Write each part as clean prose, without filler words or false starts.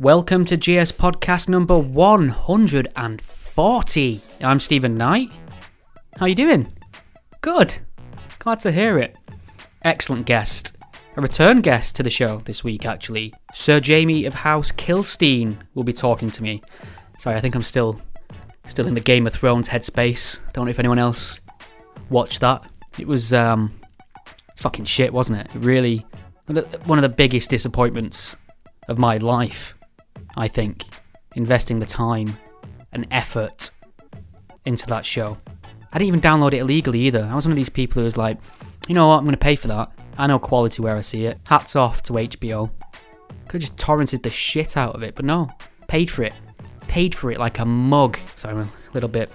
Welcome to GS Podcast number 140. I'm Stephen Knight. How you doing? Good. Glad to hear it. Excellent guest. A return guest to the show this week, actually. Sir Jamie of House Kilstein will be talking to me. Sorry, I think I'm still in the Game of Thrones headspace. Don't know if anyone else watched that. It was, it's fucking shit, wasn't it? Really, one of the biggest disappointments of my life, I think. Investing the time and effort into that show. I didn't even download it illegally either. I was one of these people who was like, you know what, I'm going to pay for that. I know quality where I see it. Hats off to HBO. Could have just torrented the shit out of it, but no. Paid for it. Paid for it like a mug. Sorry, I'm a little bit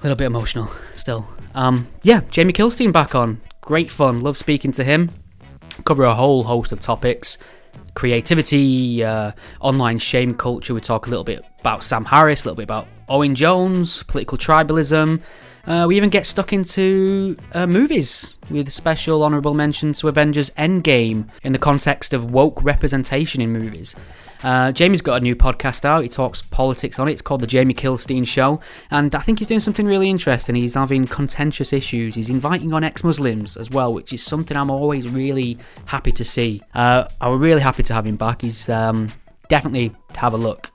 emotional still. Jamie Kilstein back on. Great fun. Love speaking to him. Cover a whole host of topics. Creativity, online shame culture. We talk a little bit about Sam Harris, a little bit about Owen Jones, political tribalism. We even get stuck into movies with a special honourable mention to Avengers Endgame in the context of woke representation in movies. Jamie's got a new podcast out. He talks politics on it. It's called The Jamie Kilstein Show. And I think he's doing something really interesting. He's having contentious issues. He's inviting on ex-Muslims as well, which is something I'm always really happy to see. I'm really happy to have him back. He's definitely have a look.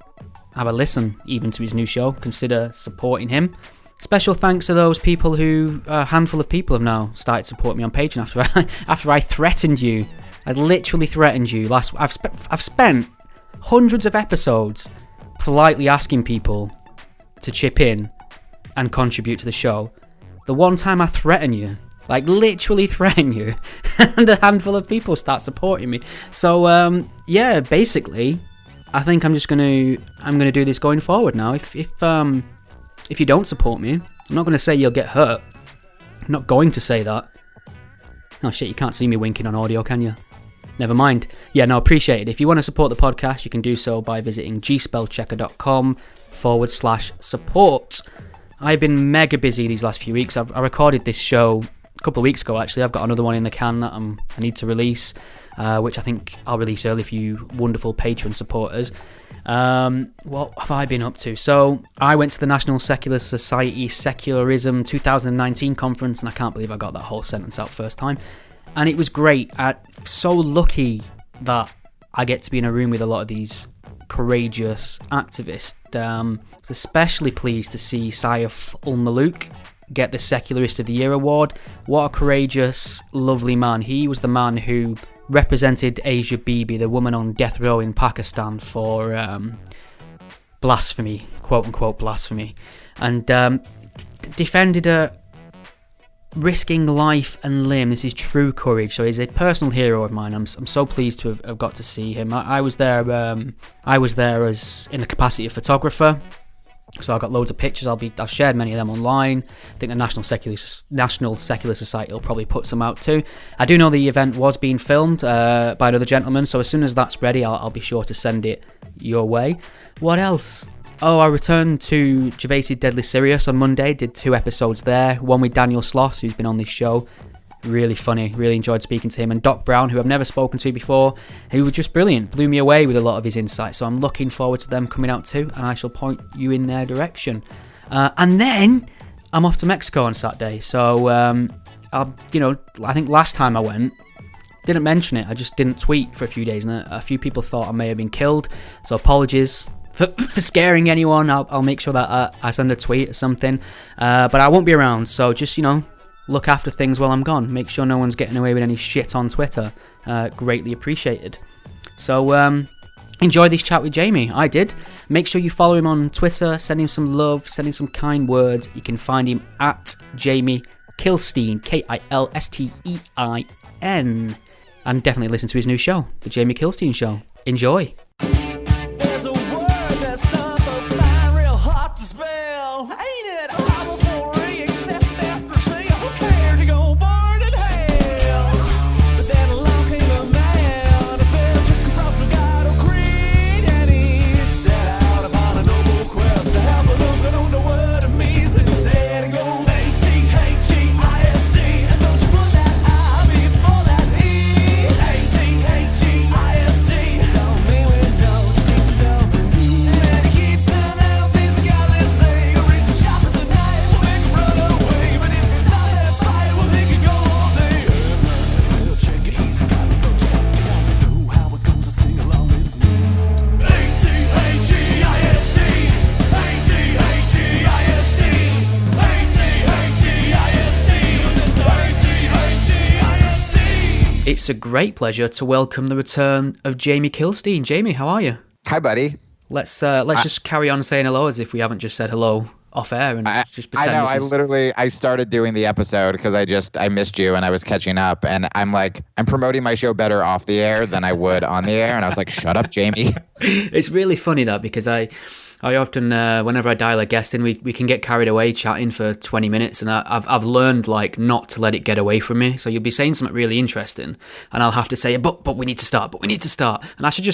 Have a listen even to his new show. Consider supporting him. Special thanks to those people who, a handful of people have now started to support me on Patreon after I threatened you. I literally threatened you. I've spent hundreds of episodes politely asking people to chip in and contribute to the show. The one time I threaten you, like literally threaten you, and a handful of people start supporting me. So basically, I think I'm gonna do this going forward now. If you don't support me, I'm not going to say you'll get hurt. I'm not going to say that. Oh shit, you can't see me winking on audio, can you? Never mind. Yeah, no, appreciate it. If you want to support the podcast, you can do so by visiting gspellchecker.com/support. I've been mega busy these last few weeks. I recorded this show a couple of weeks ago, actually. I've got another one in the can that I need to release, which I think I'll release early for you wonderful Patreon supporters. What have I been up to? So I went to the National Secular Society Secularism 2019 conference, and I can't believe I got that whole sentence out first time. And it was great. I'm so lucky that I get to be in a room with a lot of these courageous activists. I was especially pleased to see Saif Ul-Malook get the Secularist of the Year award. What a courageous, lovely man. He was the man who represented Asia Bibi, the woman on death row in Pakistan, for blasphemy, quote-unquote blasphemy, and defended her, risking life and limb. This is true courage. So he's a personal hero of mine. I'm so pleased to have got to see him. I was there as in the capacity of photographer. So I got loads of pictures. I've shared many of them online. I think the National Secular Society will probably put some out too. I do know the event was being filmed by another gentleman, so as soon as that's ready, I'll be sure to send it your way. What else? Oh, I returned to Gervais's Deadly Serious on Monday. Did 2 episodes there. One with Daniel Sloss, who's been on this show. Really funny. Really enjoyed speaking to him. And Doc Brown, who I've never spoken to before, who was just brilliant. Blew me away with a lot of his insights. So I'm looking forward to them coming out too, and I shall point you in their direction. And then I'm off to Mexico on Saturday. So, I think last time I went, didn't mention it. I just didn't tweet for a few days, and a few people thought I may have been killed. So apologies for scaring anyone. I'll make sure that I send a tweet or something. But I won't be around. So just, look after things while I'm gone. Make sure no one's getting away with any shit on Twitter. Greatly appreciated. So, enjoy this chat with Jamie. I did. Make sure you follow him on Twitter. Send him some love. Send him some kind words. You can find him at Jamie Kilstein. Kilstein. And definitely listen to his new show, The Jamie Kilstein Show. Enjoy. There's a word that some folks find real hard to spell. Ain't it horrible for me, except after seeing who cared to go burn in hell? But then along came a man, his spell took across the God of Creed, and he set out upon a noble quest to help those who don't know what it means. And he said, it goes A-T-H-E-I-S-T, and don't you put that I before that E. A-T-H-E-I-S-T, don't mean we it's a great pleasure to welcome the return of Jamie Kilstein. Jamie, how are you? Hi, buddy. Let's just carry on saying hello as if we haven't just said hello off air and just pretend. I know. I started doing the episode because I missed you and I was catching up, and I'm promoting my show better off the air than I would on the air, and I was like, shut up, Jamie. It's really funny that because I often, whenever I dial a guest in, we can get carried away chatting for 20 minutes, and I've learned like not to let it get away from me. So you'll be saying something really interesting, and I'll have to say, but we need to start, and I should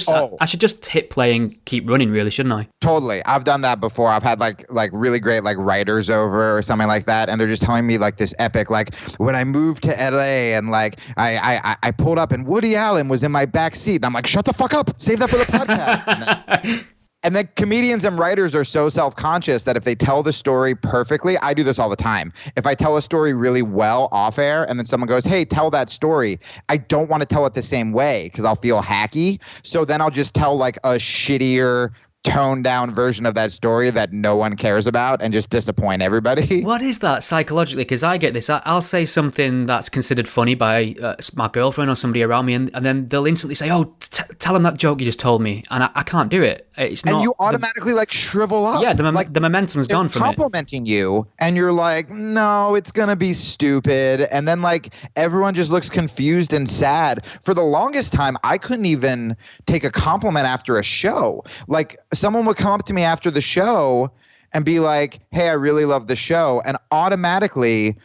just hit play and keep running, really, shouldn't I? Totally. I've done that before. I've had like really great like writers over or something like that, and they're just telling me like this epic, like when I moved to LA and like I pulled up and Woody Allen was in my back seat, and I'm like, shut the fuck up, save that for the podcast. And then comedians and writers are so self-conscious that if they tell the story perfectly, I do this all the time. If I tell a story really well off air and then someone goes, hey, tell that story, I don't want to tell it the same way because I'll feel hacky. So then I'll just tell like a shittier, toned down version of that story that no one cares about and just disappoint everybody. What is that psychologically? Because I get this. I'll say something that's considered funny by my girlfriend or somebody around me, and then they'll instantly say, oh, tell them that joke you just told me. And I can't do it. It's not. And you automatically like shrivel up. Yeah, the momentum's gone from it. They're complimenting you, and you're like, no, it's going to be stupid. And then like everyone just looks confused and sad. For the longest time, I couldn't even take a compliment after a show. Like, someone would come up to me after the show and be like, hey, I really love the show. And automatically,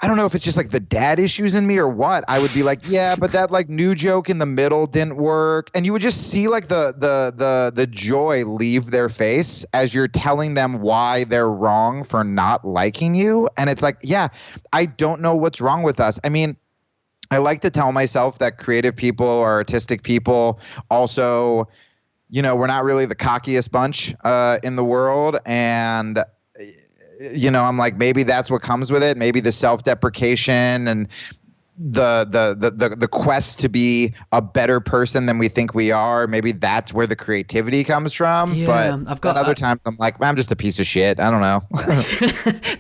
I don't know if it's just like the dad issues in me or what, I would be like, yeah, but that like new joke in the middle didn't work. And you would just see like the joy leave their face as you're telling them why they're wrong for not liking you. And it's like, yeah, I don't know what's wrong with us. I mean, I like to tell myself that creative people or artistic people also, you know, we're not really the cockiest bunch in the world. And, you know, I'm like, maybe that's what comes with it. Maybe the self-deprecation and the quest to be a better person than we think we are. Maybe that's where the creativity comes from. Yeah, but other times I'm like, I'm just a piece of shit. I don't know.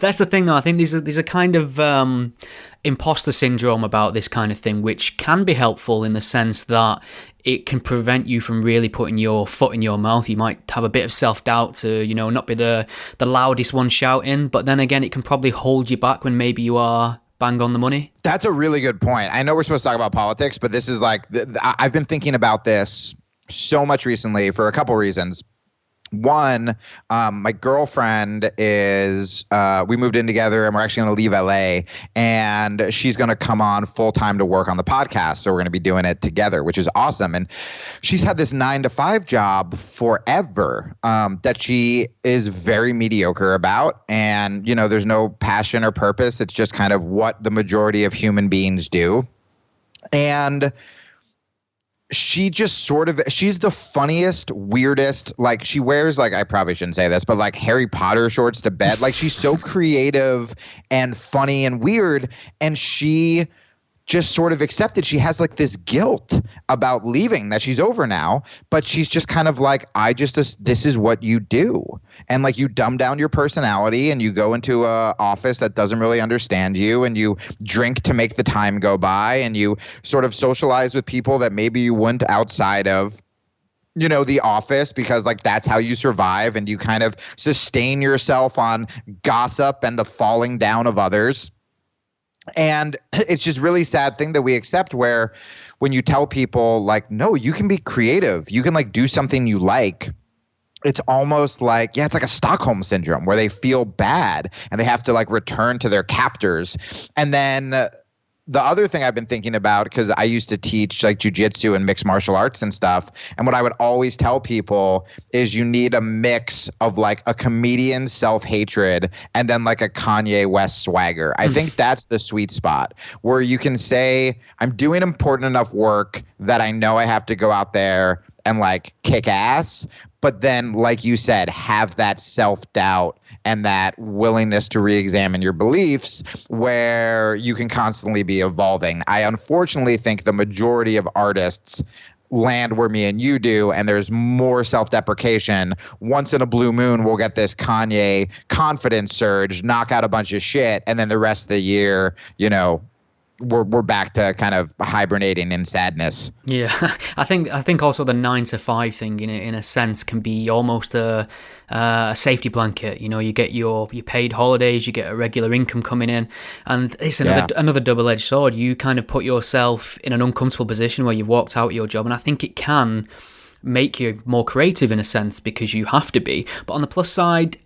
That's the thing, though. I think there's a kind of imposter syndrome about this kind of thing, which can be helpful in the sense that it can prevent you from really putting your foot in your mouth. You might have a bit of self-doubt to, you know, not be the loudest one shouting, but then again, it can probably hold you back when maybe you are bang on the money. That's a really good point. I know we're supposed to talk about politics, but this is like, I've been thinking about this so much recently for a couple reasons. One, my girlfriend is, we moved in together and we're actually going to leave LA, and she's going to come on full time to work on the podcast. So we're going to be doing it together, which is awesome. And she's had this 9-to-5 job forever, that she is very mediocre about. And, you know, there's no passion or purpose. It's just kind of what the majority of human beings do. And she just sort of, she's the funniest, weirdest, like she wears, like, I probably shouldn't say this, but like Harry Potter shorts to bed. Like she's so creative and funny and weird. And she just sort of accepted she has like this guilt about leaving, that she's over now, but she's just kind of like, this is what you do. And like you dumb down your personality and you go into a office that doesn't really understand you, and you drink to make the time go by, and you sort of socialize with people that maybe you wouldn't outside of, you know, the office, because like that's how you survive, and you kind of sustain yourself on gossip and the falling down of others. And it's just really sad thing that we accept, where when you tell people like, no, you can be creative, you can like do something you like, it's almost like, yeah, it's like a Stockholm syndrome where they feel bad and they have to like return to their captors. And then the other thing I've been thinking about, because I used to teach like jujitsu and mixed martial arts and stuff, and what I would always tell people is you need a mix of like a comedian's self-hatred and then like a Kanye West swagger. I think that's the sweet spot where you can say, I'm doing important enough work that I know I have to go out there and like kick ass, but then like you said, have that self-doubt and that willingness to re-examine your beliefs where you can constantly be evolving. I unfortunately think the majority of artists land where me and you do, and there's more self-deprecation. Once in a blue moon, we'll get this Kanye confidence surge, knock out a bunch of shit, and then the rest of the year, you know, we're back to kind of hibernating in sadness. Yeah, I think also the 9 to 5 thing in a sense can be almost a safety blanket. You know, you get your paid holidays, you get a regular income coming in, and it's another double-edged sword. You kind of put yourself in an uncomfortable position where you've walked out of your job, and I think it can make you more creative in a sense because you have to be. But on the plus side,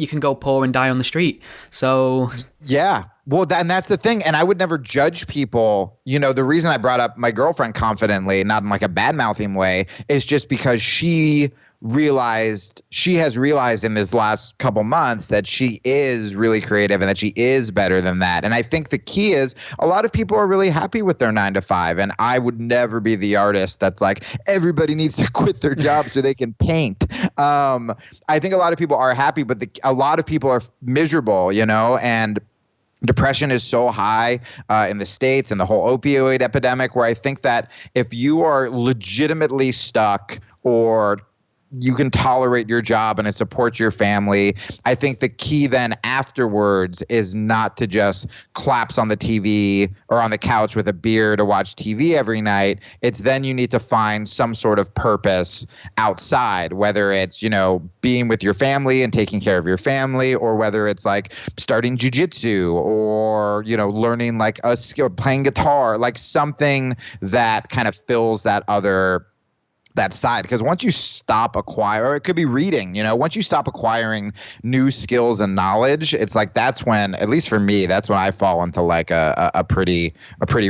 you can go poor and die on the street. So yeah. Well, and that's the thing. And I would never judge people. You know, the reason I brought up my girlfriend confidently, not in like a bad mouthing way, is just because she has realized in this last couple months that she is really creative and that she is better than that. And I think the key is a lot of people are really happy with their 9 to 5. And I would never be the artist that's like, everybody needs to quit their job so they can paint. I think a lot of people are happy, but a lot of people are miserable, you know, and depression is so high in the States and the whole opioid epidemic, where I think that if you are legitimately stuck or you can tolerate your job and it supports your family, I think the key then afterwards is not to just collapse on the TV or on the couch with a beer to watch TV every night. It's then you need to find some sort of purpose outside, whether it's, you know, being with your family and taking care of your family, or whether it's like starting jujitsu or, you know, learning like a skill, playing guitar, like something that kind of fills that side. Because once you stop or it could be reading, you know, once you stop acquiring new skills and knowledge, it's like that's when, at least for me, that's when I fall into like a pretty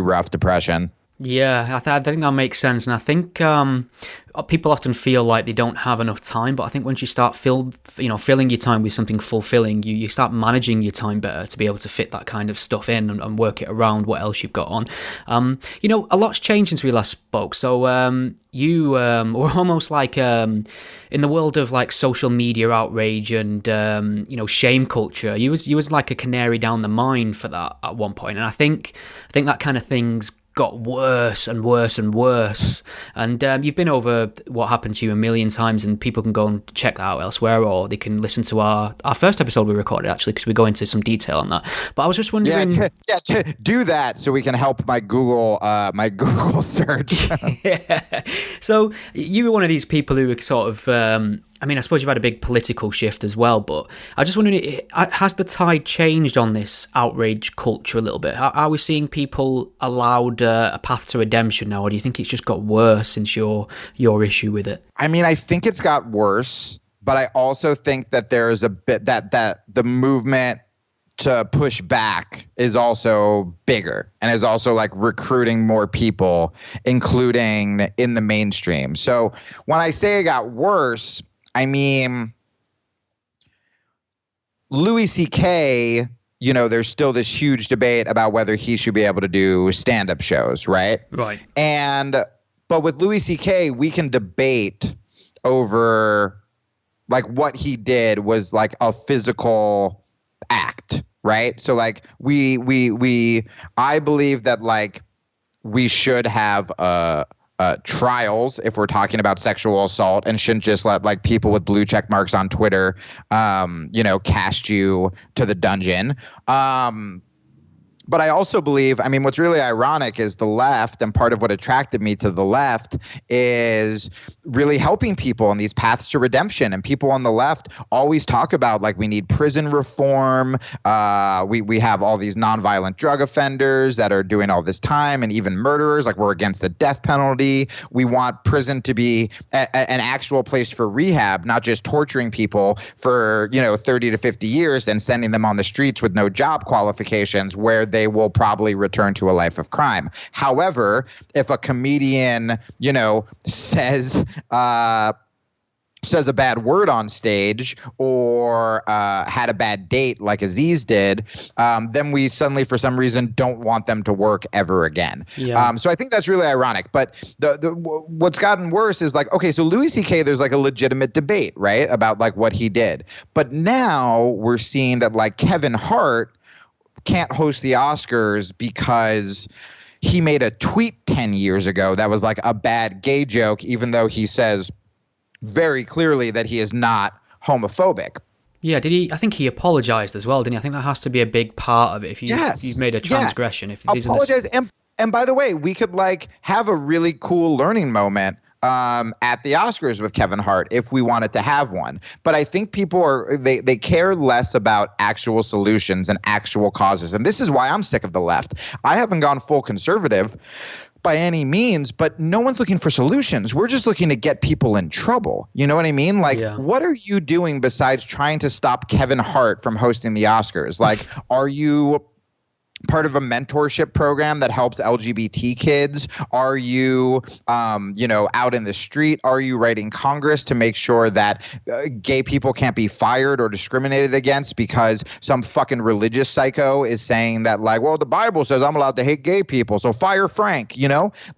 rough depression. Yeah, I think that makes sense, and I think people often feel like they don't have enough time. But I think once you start filling your time with something fulfilling, you start managing your time better to be able to fit that kind of stuff in and work it around what else you've got on. You know, a lot's changed since we last spoke. So you were almost like in the world of like social media outrage and shame culture. You was like a canary down the mine for that at one point, and I think that kind of thing's got worse and worse and worse. And you've been over what happened to you a million times, and people can go and check that out elsewhere, or they can listen to our first episode we recorded, actually, because we go into some detail on that. But I was just wondering... Yeah, do that so we can help my Google search. Yeah. So you were one of these people who were sort of... I suppose you've had a big political shift as well, but I just wondering, has the tide changed on this outrage culture a little bit? Are we seeing people allowed a path to redemption now, or do you think it's just got worse since your issue with it? I mean, I think it's got worse, but I also think that there's a bit that the movement to push back is also bigger and is also like recruiting more people, including in the mainstream. So when I say it got worse, I mean, Louis C.K., you know, there's still this huge debate about whether he should be able to do stand-up shows, right? Right. But with Louis C.K., we can debate over, like, what he did was like a physical act, right? So like I believe that like we should have trials if we're talking about sexual assault, and shouldn't just let like people with blue check marks on Twitter, cast you to the dungeon. But I also believe, I mean, what's really ironic is the left, and part of what attracted me to the left is really helping people in these paths to redemption. And people on the left always talk about like we need prison reform. We have all these nonviolent drug offenders that are doing all this time, and even murderers. Like, we're against the death penalty. We want prison to be an actual place for rehab, not just torturing people for 30 to 50 years and sending them on the streets with no job qualifications, where they will probably return to a life of crime. However, if a comedian, says a bad word on stage, or had a bad date like Aziz did, then we suddenly, for some reason, don't want them to work ever again. Yeah. So I think that's really ironic. But what's gotten worse is like, okay, so Louis C.K., there's like a legitimate debate, right, about like what he did. But now we're seeing that like Kevin Hart can't host the Oscars because he made a tweet 10 years ago that was like a bad gay joke, even though he says very clearly that he is not homophobic. Yeah, did he? I think he apologized as well, didn't he? I think that has to be a big part of it. If you've made a transgression, if these apologize. And by the way, we could like have a really cool learning moment at the Oscars with Kevin Hart if we wanted to have one. But I think people they care less about actual solutions and actual causes. And this is why I'm sick of the left. I haven't gone full conservative by any means, but no one's looking for solutions. We're just looking to get people in trouble. You know what I mean? Like, what are you doing besides trying to stop Kevin Hart from hosting the Oscars? Like, are you part of a mentorship program that helps LGBT kids? Are you, out in the street? Are you writing Congress to make sure that gay people can't be fired or discriminated against because some fucking religious psycho is saying that, like, well, the Bible says I'm allowed to hate gay people, so fire Frank,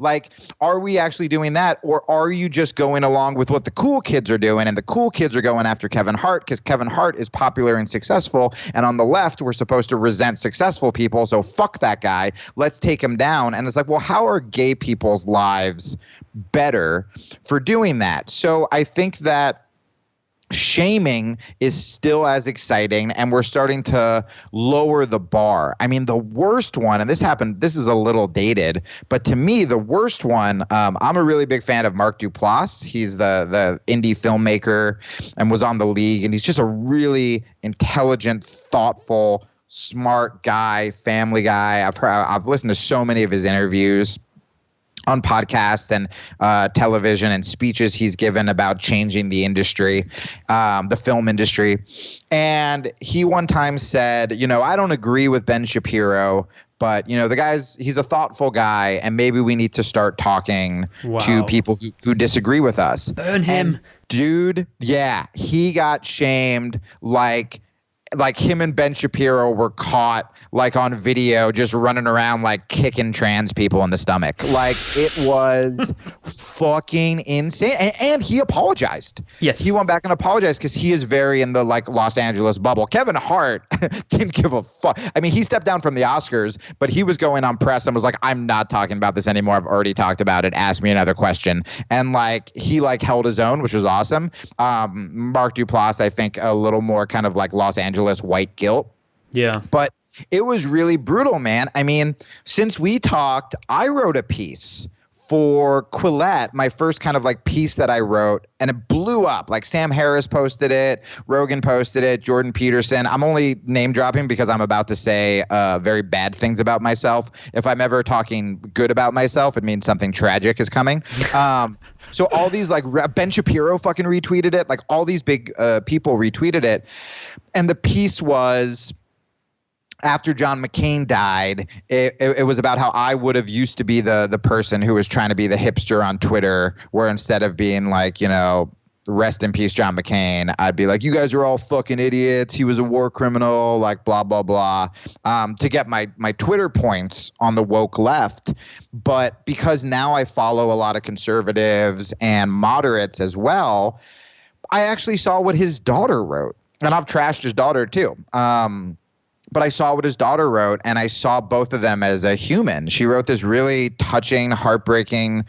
Like, are we actually doing that? Or are you just going along with what the cool kids are doing, and the cool kids are going after Kevin Hart because Kevin Hart is popular and successful, and on the left, we're supposed to resent successful people, so fuck that guy, let's take him down. And it's like, well, how are gay people's lives better for doing that? So I think that shaming is still as exciting, and we're starting to lower the bar. I mean, the worst one, and this is a little dated, but to me, the worst one, I'm a really big fan of Mark Duplass. He's the indie filmmaker and was on The League, and he's just a really intelligent, thoughtful, smart guy, family guy. I've listened to so many of his interviews on podcasts and television and speeches he's given about changing the industry, the film industry. And he one time said, I don't agree with Ben Shapiro, but, he's a thoughtful guy, and maybe we need to start talking to people who disagree with us. Burn him. And dude, yeah, he got shamed like him and Ben Shapiro were caught like on video just running around like kicking trans people in the stomach. Like, it was fucking insane. And he apologized. Yes. He went back and apologized because he is very in the like Los Angeles bubble. Kevin Hart didn't give a fuck. I mean, he stepped down from the Oscars, but he was going on press and was like, I'm not talking about this anymore. I've already talked about it. Ask me another question. And like, he like held his own, which was awesome. Mark Duplass, I think a little more kind of like Los Angeles white guilt. Yeah. But it was really brutal, man. I mean, since we talked, I wrote a piece for Quillette, my first kind of like piece that I wrote, and it blew up. Like, Sam Harris posted it, Rogan posted it, Jordan Peterson. I'm only name dropping because I'm about to say very bad things about myself. If I'm ever talking good about myself, it means something tragic is coming. So all these like Ben Shapiro fucking retweeted it. Like, all these big people retweeted it. And the piece was, after John McCain died, it was about how I would have used to be the person who was trying to be the hipster on Twitter, where instead of being like, rest in peace, John McCain, I'd be like, you guys are all fucking idiots. He was a war criminal, like blah, blah, blah, to get my Twitter points on the woke left. But because now I follow a lot of conservatives and moderates as well, I actually saw what his daughter wrote. And I've trashed his daughter too. But I saw what his daughter wrote, and I saw both of them as a human. She wrote this really touching, heartbreaking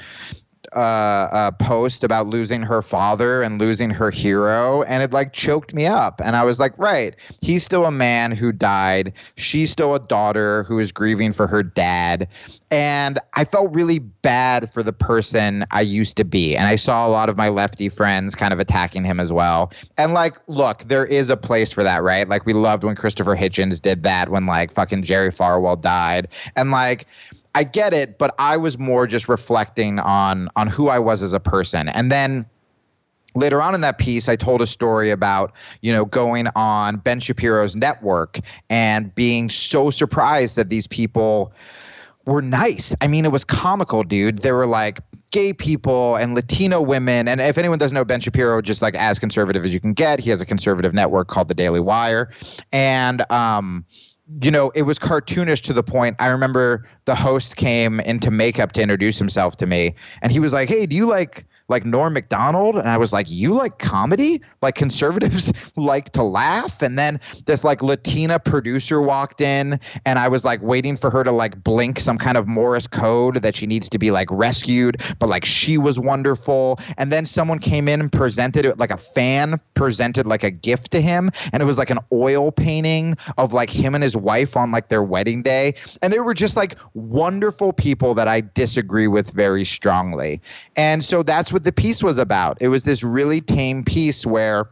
post about losing her father and losing her hero, and it like choked me up. And I was like, right, he's still a man who died. She's still a daughter who is grieving for her dad. And I felt really bad for the person I used to be. And I saw a lot of my lefty friends kind of attacking him as well. And like, look, there is a place for that, right? Like, we loved when Christopher Hitchens did that, when like fucking Jerry Falwell died. And like, I get it, but I was more just reflecting on who I was as a person. And then later on in that piece, I told a story about, going on Ben Shapiro's network and being so surprised that these people were nice. I mean, it was comical, dude. There were like gay people and Latino women. And if anyone doesn't know Ben Shapiro, just like as conservative as you can get, he has a conservative network called The Daily Wire. And, it was cartoonish to the point. I remember the host came into makeup to introduce himself to me, and he was like, hey, do you like like Norm Macdonald. And I was like, you like comedy? Like conservatives like to laugh? And then this like Latina producer walked in, and I was like waiting for her to like blink some kind of Morse code that she needs to be like rescued, but like she was wonderful. And then someone came in and presented it, like a fan presented like a gift to him, and it was like an oil painting of like him and his wife on like their wedding day. And they were just like wonderful people that I disagree with very strongly. And so that's what the piece was about. It was this really tame piece where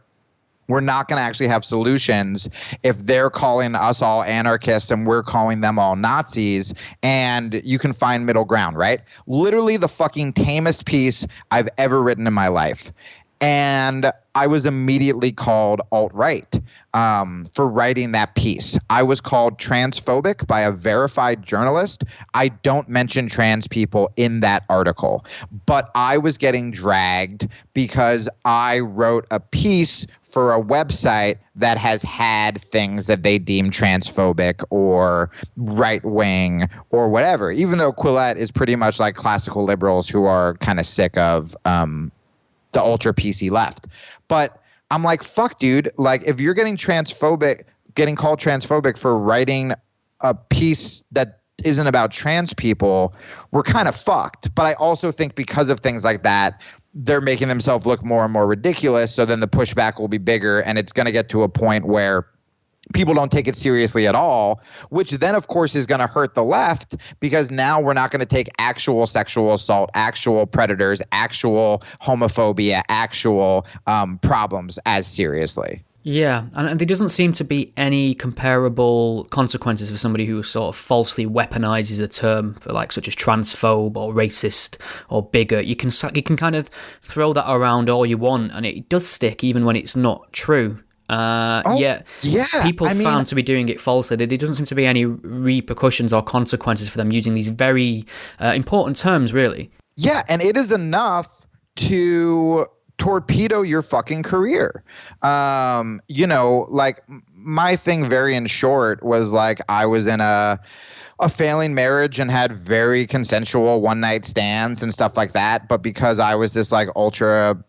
we're not going to actually have solutions if they're calling us all anarchists and we're calling them all Nazis, and you can find middle ground, right? Literally the fucking tamest piece I've ever written in my life. And I was immediately called alt-right for writing that piece. I was called transphobic by a verified journalist. I don't mention trans people in that article, but I was getting dragged because I wrote a piece for a website that has had things that they deem transphobic or right-wing or whatever, even though Quillette is pretty much like classical liberals who are kind of sick of the ultra PC left. But I'm like, fuck, dude. Like, if you're getting called transphobic for writing a piece that isn't about trans people, we're kind of fucked. But I also think because of things like that, they're making themselves look more and more ridiculous. So then the pushback will be bigger, and it's going to get to a point where people don't take it seriously at all, which then, of course, is going to hurt the left, because now we're not going to take actual sexual assault, actual predators, actual homophobia, actual problems as seriously. Yeah, and there doesn't seem to be any comparable consequences for somebody who sort of falsely weaponizes a term for like such as transphobe or racist or bigot. You can kind of throw that around all you want, and it does stick even when it's not true. People found to be doing it falsely. There doesn't seem to be any repercussions or consequences for them using these very important terms, really. Yeah, and it is enough to torpedo your fucking career. Like my thing, very in short, was like I was in a failing marriage and had very consensual one-night stands and stuff like that. But because I was this like ultra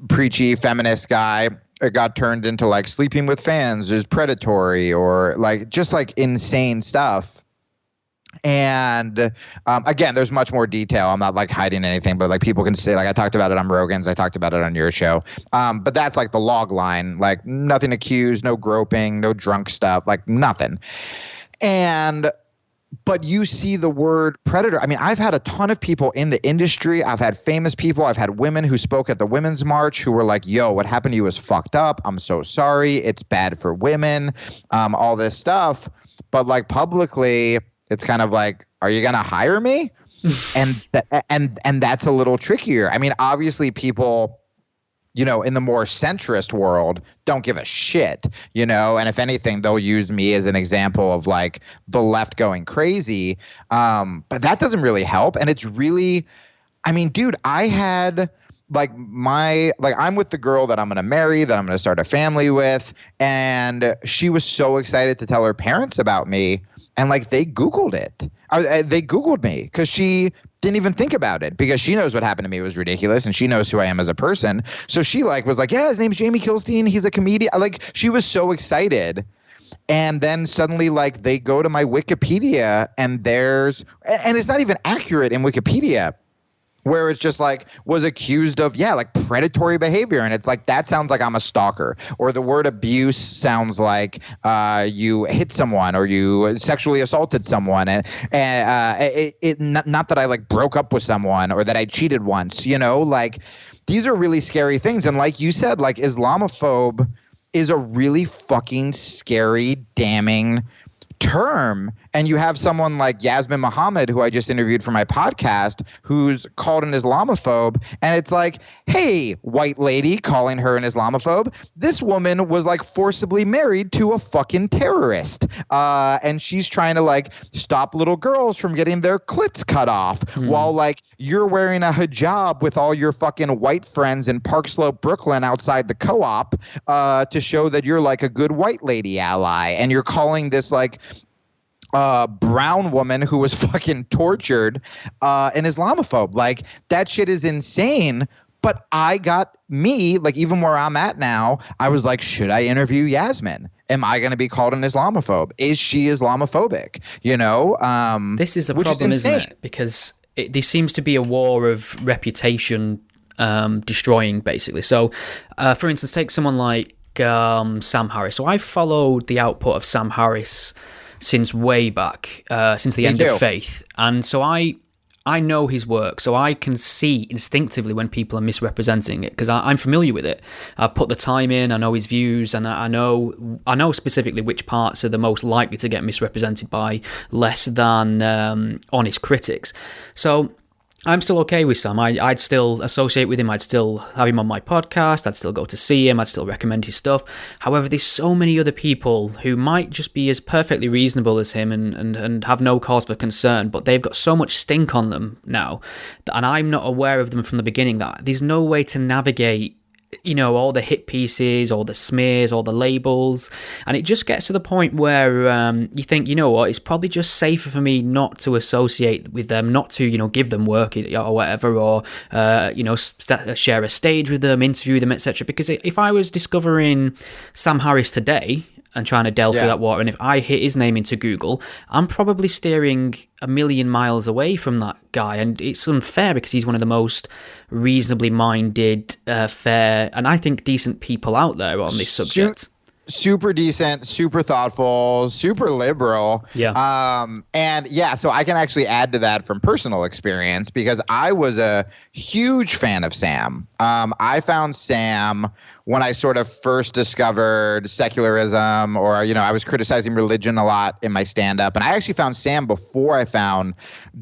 preachy feminist guy, it got turned into like sleeping with fans is predatory or like just like insane stuff. And again, there's much more detail. I'm not like hiding anything, but like people can say, like I talked about it on Rogan's, I talked about it on your show. But that's like the log line, like nothing accused, no groping, no drunk stuff, like nothing. But you see the word predator. I mean, I've had a ton of people in the industry. I've had famous people. I've had women who spoke at the Women's March who were like, yo, what happened to you is fucked up. I'm so sorry. It's bad for women, all this stuff. But like publicly, it's kind of like, are you going to hire me? and that's a little trickier. I mean, obviously people, in the more centrist world don't give a shit, and if anything, they'll use me as an example of like the left going crazy. But that doesn't really help. And it's really, I mean, dude, I had I'm with the girl that I'm going to marry, that I'm going to start a family with. And she was so excited to tell her parents about me. And like they Googled it. They Googled me because she didn't even think about it, because she knows what happened to me was ridiculous and she knows who I am as a person. So she like was like, yeah, his name's Jamie Kilstein. He's a comedian. Like she was so excited. And then suddenly like they go to my Wikipedia and it's not even accurate in Wikipedia, where it's just like was accused of, like predatory behavior. And it's like, that sounds like I'm a stalker. Or the word abuse sounds like you hit someone or you sexually assaulted someone. And not that I like broke up with someone or that I cheated once, like these are really scary things. And like you said, like Islamophobe is a really fucking scary, damning term. And you have someone like Yasmin Mohammed, who I just interviewed for my podcast, who's called an Islamophobe. And it's like, hey, white lady, calling her an Islamophobe. This woman was like forcibly married to a fucking terrorist. And she's trying to like stop little girls from getting their clits cut off while like you're wearing a hijab with all your fucking white friends in Park Slope, Brooklyn outside the co-op to show that you're like a good white lady ally. And you're calling this like brown woman who was fucking tortured an Islamophobe. Like that shit is insane. But I got me, like even where I'm at now, I was like, should I interview Yasmin? Am I going to be called an Islamophobe? Is she Islamophobic? This is a which problem, insane. isn't it? Because there seems to be a war of reputation destroying, basically. So, for instance, take someone like Sam Harris. So I followed the output of Sam Harris since way back, since the end of Faith. And so I know his work, so I can see instinctively when people are misrepresenting it because I'm familiar with it. I've put the time in, I know his views, and I know specifically which parts are the most likely to get misrepresented by less than honest critics. So I'm still okay with Sam. I'd still associate with him. I'd still have him on my podcast. I'd still go to see him. I'd still recommend his stuff. However, there's so many other people who might just be as perfectly reasonable as him and have no cause for concern, but they've got so much stink on them now, and I'm not aware of them from the beginning, that there's no way to navigate all the hit pieces, all the smears, all the labels, and it just gets to the point where you think, it's probably just safer for me not to associate with them, not to give them work or whatever, or share a stage with them, interview them, etc. Because if I was discovering Sam Harris today and trying to delve through that water, and if I hit his name into Google, I'm probably steering a million miles away from that guy, and it's unfair because he's one of the most reasonably minded, fair, and I think decent people out there on this subject. Super decent, super thoughtful, super liberal. Yeah. So I can actually add to that from personal experience because I was a huge fan of Sam. I found Sam when I sort of first discovered secularism, or, I was criticizing religion a lot in my stand-up. And I actually found Sam before I found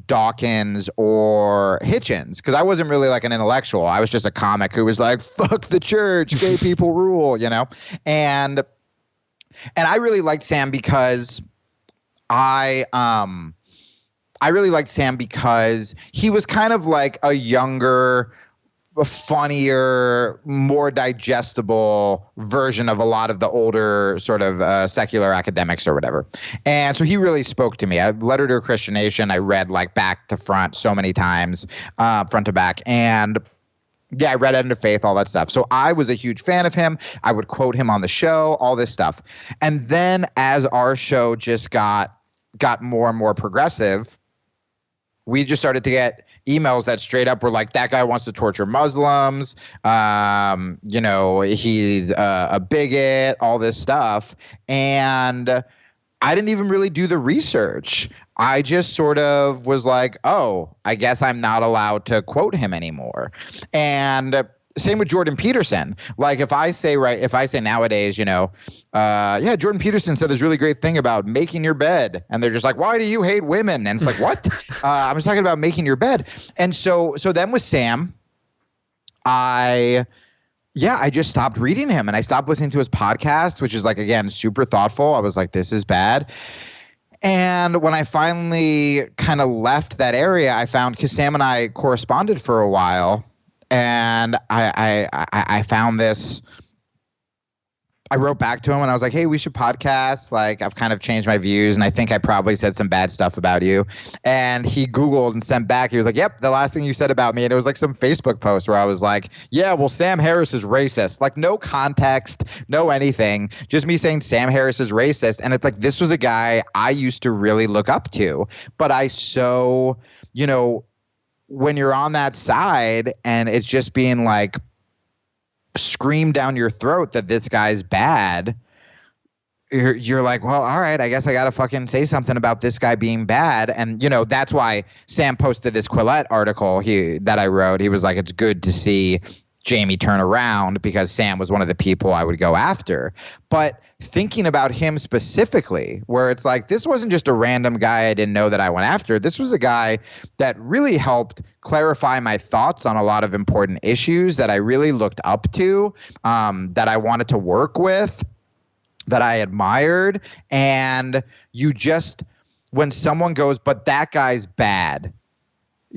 Dawkins or Hitchens, because I wasn't really like an intellectual. I was just a comic who was like, fuck the church, gay people rule, And I really liked Sam because I really liked Sam because he was kind of like a younger, funnier, more digestible version of a lot of the older sort of secular academics or whatever. And so he really spoke to me. I Letter to a Christian Nation, I read like back to front so many times, front to back. And yeah, I read End of Faith, all that stuff. So I was a huge fan of him. I would quote him on the show, all this stuff. And then as our show just got more and more progressive, we just started to get emails that straight up were like, that guy wants to torture Muslims. He's a bigot, all this stuff. And I didn't even really do the research. I just sort of was like, oh, I guess I'm not allowed to quote him anymore. And same with Jordan Peterson. Like if I say nowadays, Jordan Peterson said this really great thing about making your bed. And they're just like, why do you hate women? And it's like, what? I was talking about making your bed. And so then with Sam, I just stopped reading him and I stopped listening to his podcast, which is like, again, super thoughtful. I was like, this is bad. And when I finally kind of left that area, I found, because Sam and I corresponded for a while, and I found this. I wrote back to him and I was like, hey, we should podcast. Like, I've kind of changed my views and I think I probably said some bad stuff about you. And he Googled and sent back. He was like, yep, the last thing you said about me. And it was like some Facebook post where I was like, yeah, well, Sam Harris is racist. Like no context, no anything. Just me saying Sam Harris is racist. And it's like, this was a guy I used to really look up to. But when you're on that side and it's just being like, scream down your throat that this guy's bad, you're like, well, all right, I guess I gotta fucking say something about this guy being bad. And that's why Sam posted this Quillette article that I wrote. He was like, it's good to see Jamie turn around, because Sam was one of the people I would go after. But thinking about him specifically, where it's like, this wasn't just a random guy I didn't know that I went after. This was a guy that really helped clarify my thoughts on a lot of important issues that I really looked up to, that I wanted to work with, that I admired. And when someone goes, but that guy's bad,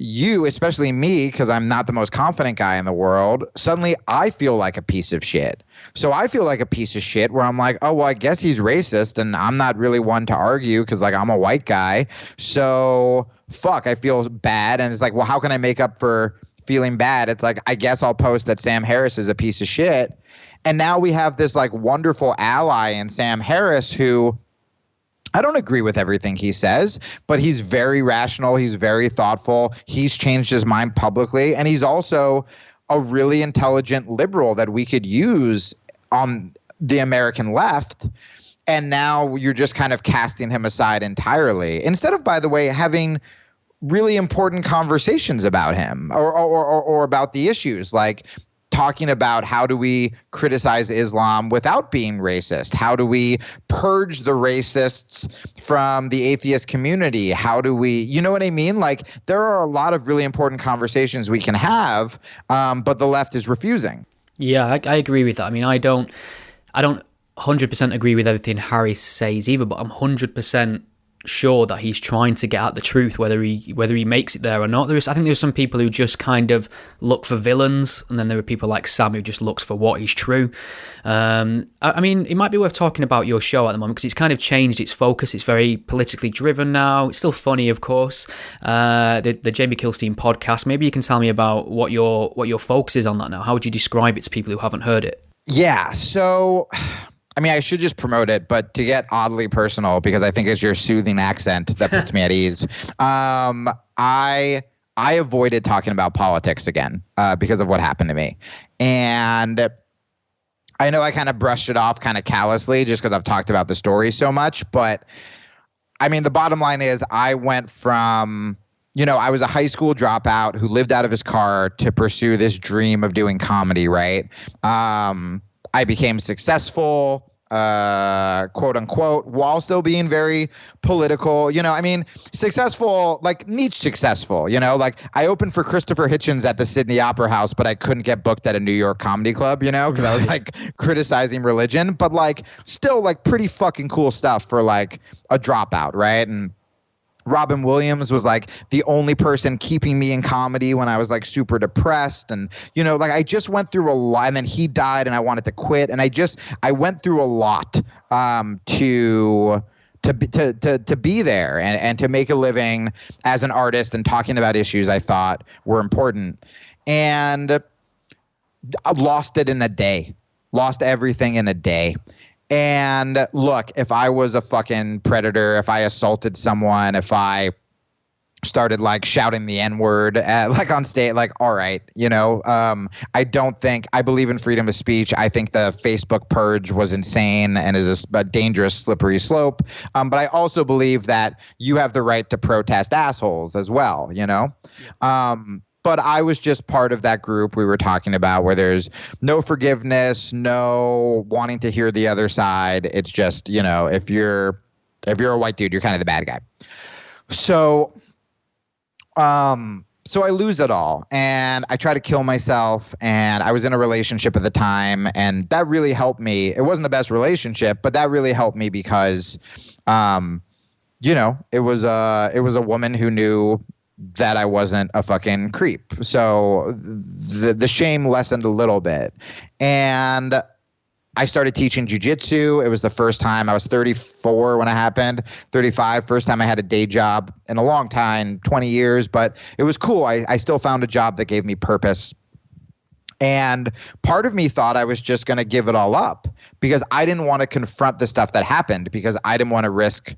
you, especially me, because I'm not the most confident guy in the world, suddenly I feel like a piece of shit. So I feel like a piece of shit where I'm like, oh, well, I guess he's racist and I'm not really one to argue because like I'm a white guy. So fuck, I feel bad. And it's like, well, how can I make up for feeling bad. It's like, I guess I'll post that Sam Harris is a piece of shit. And now we have this like wonderful ally in Sam Harris who I don't agree with everything he says, but he's very rational. He's very thoughtful. He's changed his mind publicly. And he's also a really intelligent liberal that we could use on the American left. And now you're just kind of casting him aside entirely instead of, by the way, having really important conversations about him or about the issues, like talking about how do we criticize Islam without being racist? How do we purge the racists from the atheist community? How do we, you know what I mean? Like there are a lot of really important conversations we can have, but the left is refusing. Yeah, I agree with that. I mean, I don't 100% agree with everything Harris says either, but I'm 100% sure that he's trying to get at the truth, whether he makes it there or not. I think there's some people who just kind of look for villains, and then there are people like Sam who just looks for what is true. I mean, it might be worth talking about your show at the moment because it's kind of changed its focus. It's very politically driven now. It's still funny, of course. The Jamie Kilstein podcast. Maybe you can tell me about what your focus is on that now. How would you describe it to people who haven't heard it? Yeah, so I mean, I should just promote it, but to get oddly personal, because I think it's your soothing accent that puts me at ease. I avoided talking about politics again because of what happened to me. And I know I kind of brushed it off kind of callously just because I've talked about the story so much. But I mean, the bottom line is I went from, I was a high school dropout who lived out of his car to pursue this dream of doing comedy, right? I became successful, quote unquote, while still being very political. I mean, successful, like niche successful, like I opened for Christopher Hitchens at the Sydney Opera House, but I couldn't get booked at a New York comedy club, because I was like criticizing religion, but like still like pretty fucking cool stuff for like a dropout, right? And Robin Williams was like the only person keeping me in comedy when I was like super depressed. And, like I just went through a lot, and then he died and I wanted to quit. And I went through a lot to be there and to make a living as an artist and talking about issues I thought were important. And I lost it in a day, lost everything in a day. And look, if I was a fucking predator, if I assaulted someone, if I started like shouting the N-word like on stage, like, all right, I believe in freedom of speech. I think the Facebook purge was insane and is a dangerous, slippery slope. But I also believe that you have the right to protest assholes as well, Yeah. But I was just part of that group we were talking about where there's no forgiveness, no wanting to hear the other side. It's just, if you're a white dude, you're kind of the bad guy. So I lose it all and I try to kill myself, and I was in a relationship at the time, and that really helped me. It wasn't the best relationship, but that really helped me because, it was a woman who knew that I wasn't a fucking creep. So the shame lessened a little bit. And I started teaching jiu-jitsu. It was the first time. I was 34 when it happened, 35. First time I had a day job in a long time, 20 years. But it was cool. I still found a job that gave me purpose. And part of me thought I was just going to give it all up because I didn't want to confront the stuff that happened, because I didn't want to risk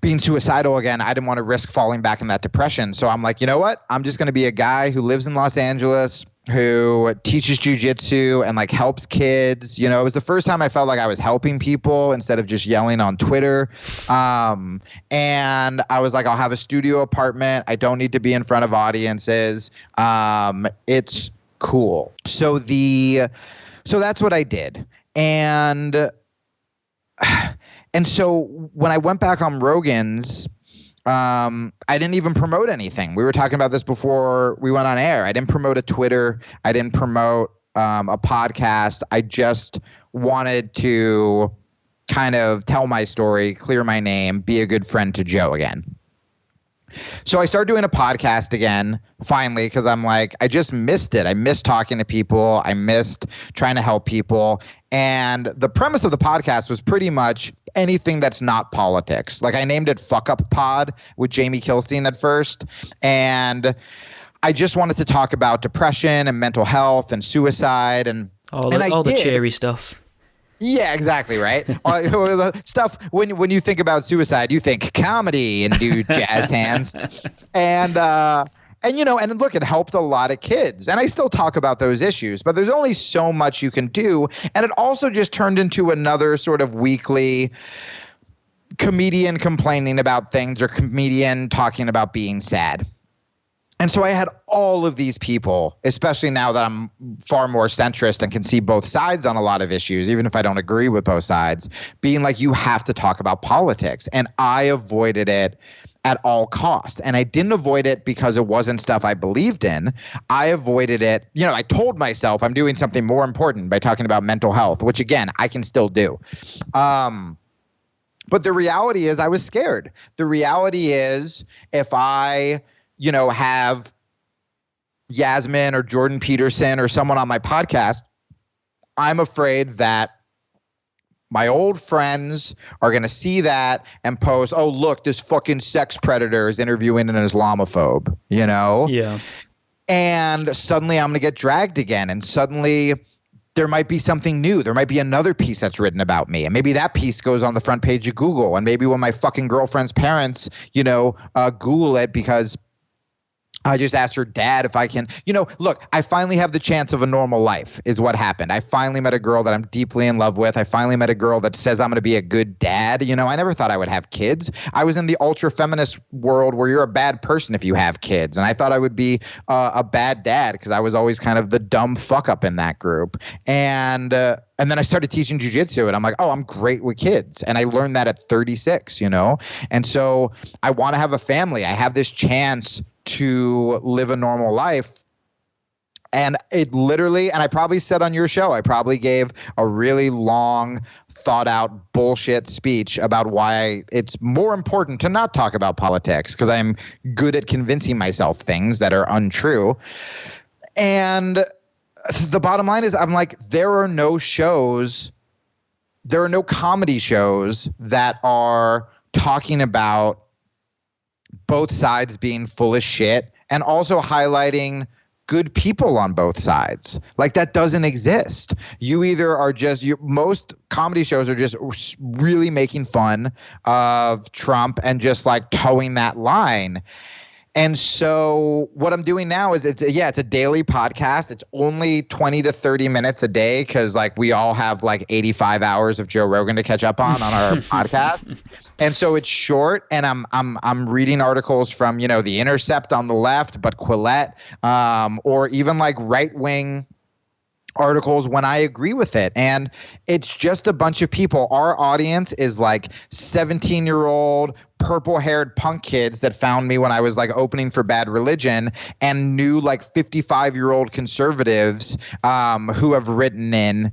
being suicidal again. I didn't want to risk falling back in that depression. So I'm like, you know what? I'm just going to be a guy who lives in Los Angeles, who teaches jiu-jitsu and like helps kids. It was the first time I felt like I was helping people instead of just yelling on Twitter. And I was like, I'll have a studio apartment. I don't need to be in front of audiences. It's cool. So that's what I did. And so when I went back on Rogan's, I didn't even promote anything. We were talking about this before we went on air. I didn't promote a Twitter. I didn't promote a podcast. I just wanted to kind of tell my story, clear my name, be a good friend to Joe again. So I started doing a podcast again, finally, because I'm like, I just missed it. I missed talking to people. I missed trying to help people. And the premise of the podcast was pretty much anything that's not politics. Like I named it Fuck Up Pod with Jamie Kilstein at first. And I just wanted to talk about depression and mental health and suicide and all the cheery stuff. Yeah, exactly, right? Stuff when you think about suicide, you think comedy and do jazz hands. And look, it helped a lot of kids. And I still talk about those issues, but there's only so much you can do. And it also just turned into another sort of weekly comedian complaining about things or comedian talking about being sad. And so I had all of these people, especially now that I'm far more centrist and can see both sides on a lot of issues, even if I don't agree with both sides, being like, you have to talk about politics. And I avoided it at all costs. And I didn't avoid it because it wasn't stuff I believed in. I avoided it. I told myself I'm doing something more important by talking about mental health, which again, I can still do. But the reality is I was scared. The reality is if I have Yasmin or Jordan Peterson or someone on my podcast, I'm afraid that my old friends are going to see that and post, oh, look, this fucking sex predator is interviewing an Islamophobe, Yeah. And suddenly I'm going to get dragged again. And suddenly there might be something new. There might be another piece that's written about me. And maybe that piece goes on the front page of Google. And maybe when my fucking girlfriend's parents, Google it because I just asked her dad if I can, look, I finally have the chance of a normal life is what happened. I finally met a girl that I'm deeply in love with. I finally met a girl that says I'm going to be a good dad. I never thought I would have kids. I was in the ultra feminist world where you're a bad person if you have kids. And I thought I would be a bad dad because I was always kind of the dumb fuck up in that group. And then I started teaching jujitsu and I'm like, oh, I'm great with kids. And I learned that at 36, And so I want to have a family. I have this chance to live a normal life. And it literally, and I probably said on your show, I probably gave a really long, thought out bullshit speech about why it's more important to not talk about politics because I'm good at convincing myself things that are untrue. And the bottom line is I'm like, there are no comedy shows that are talking about both sides being full of shit and also highlighting good people on both sides. Like that doesn't exist. You either are most comedy shows are just really making fun of Trump and just like towing that line. And so what I'm doing now is it's a daily podcast. It's only 20 to 30 minutes a day because like we all have like 85 hours of Joe Rogan to catch up on our podcast. And so it's short, and I'm reading articles from The Intercept on the left, but Quillette, or even like right-wing articles when I agree with it. And it's just a bunch of people. Our audience is like 17-year-old purple-haired punk kids that found me when I was like opening for Bad Religion and new like 55-year-old conservatives who have written in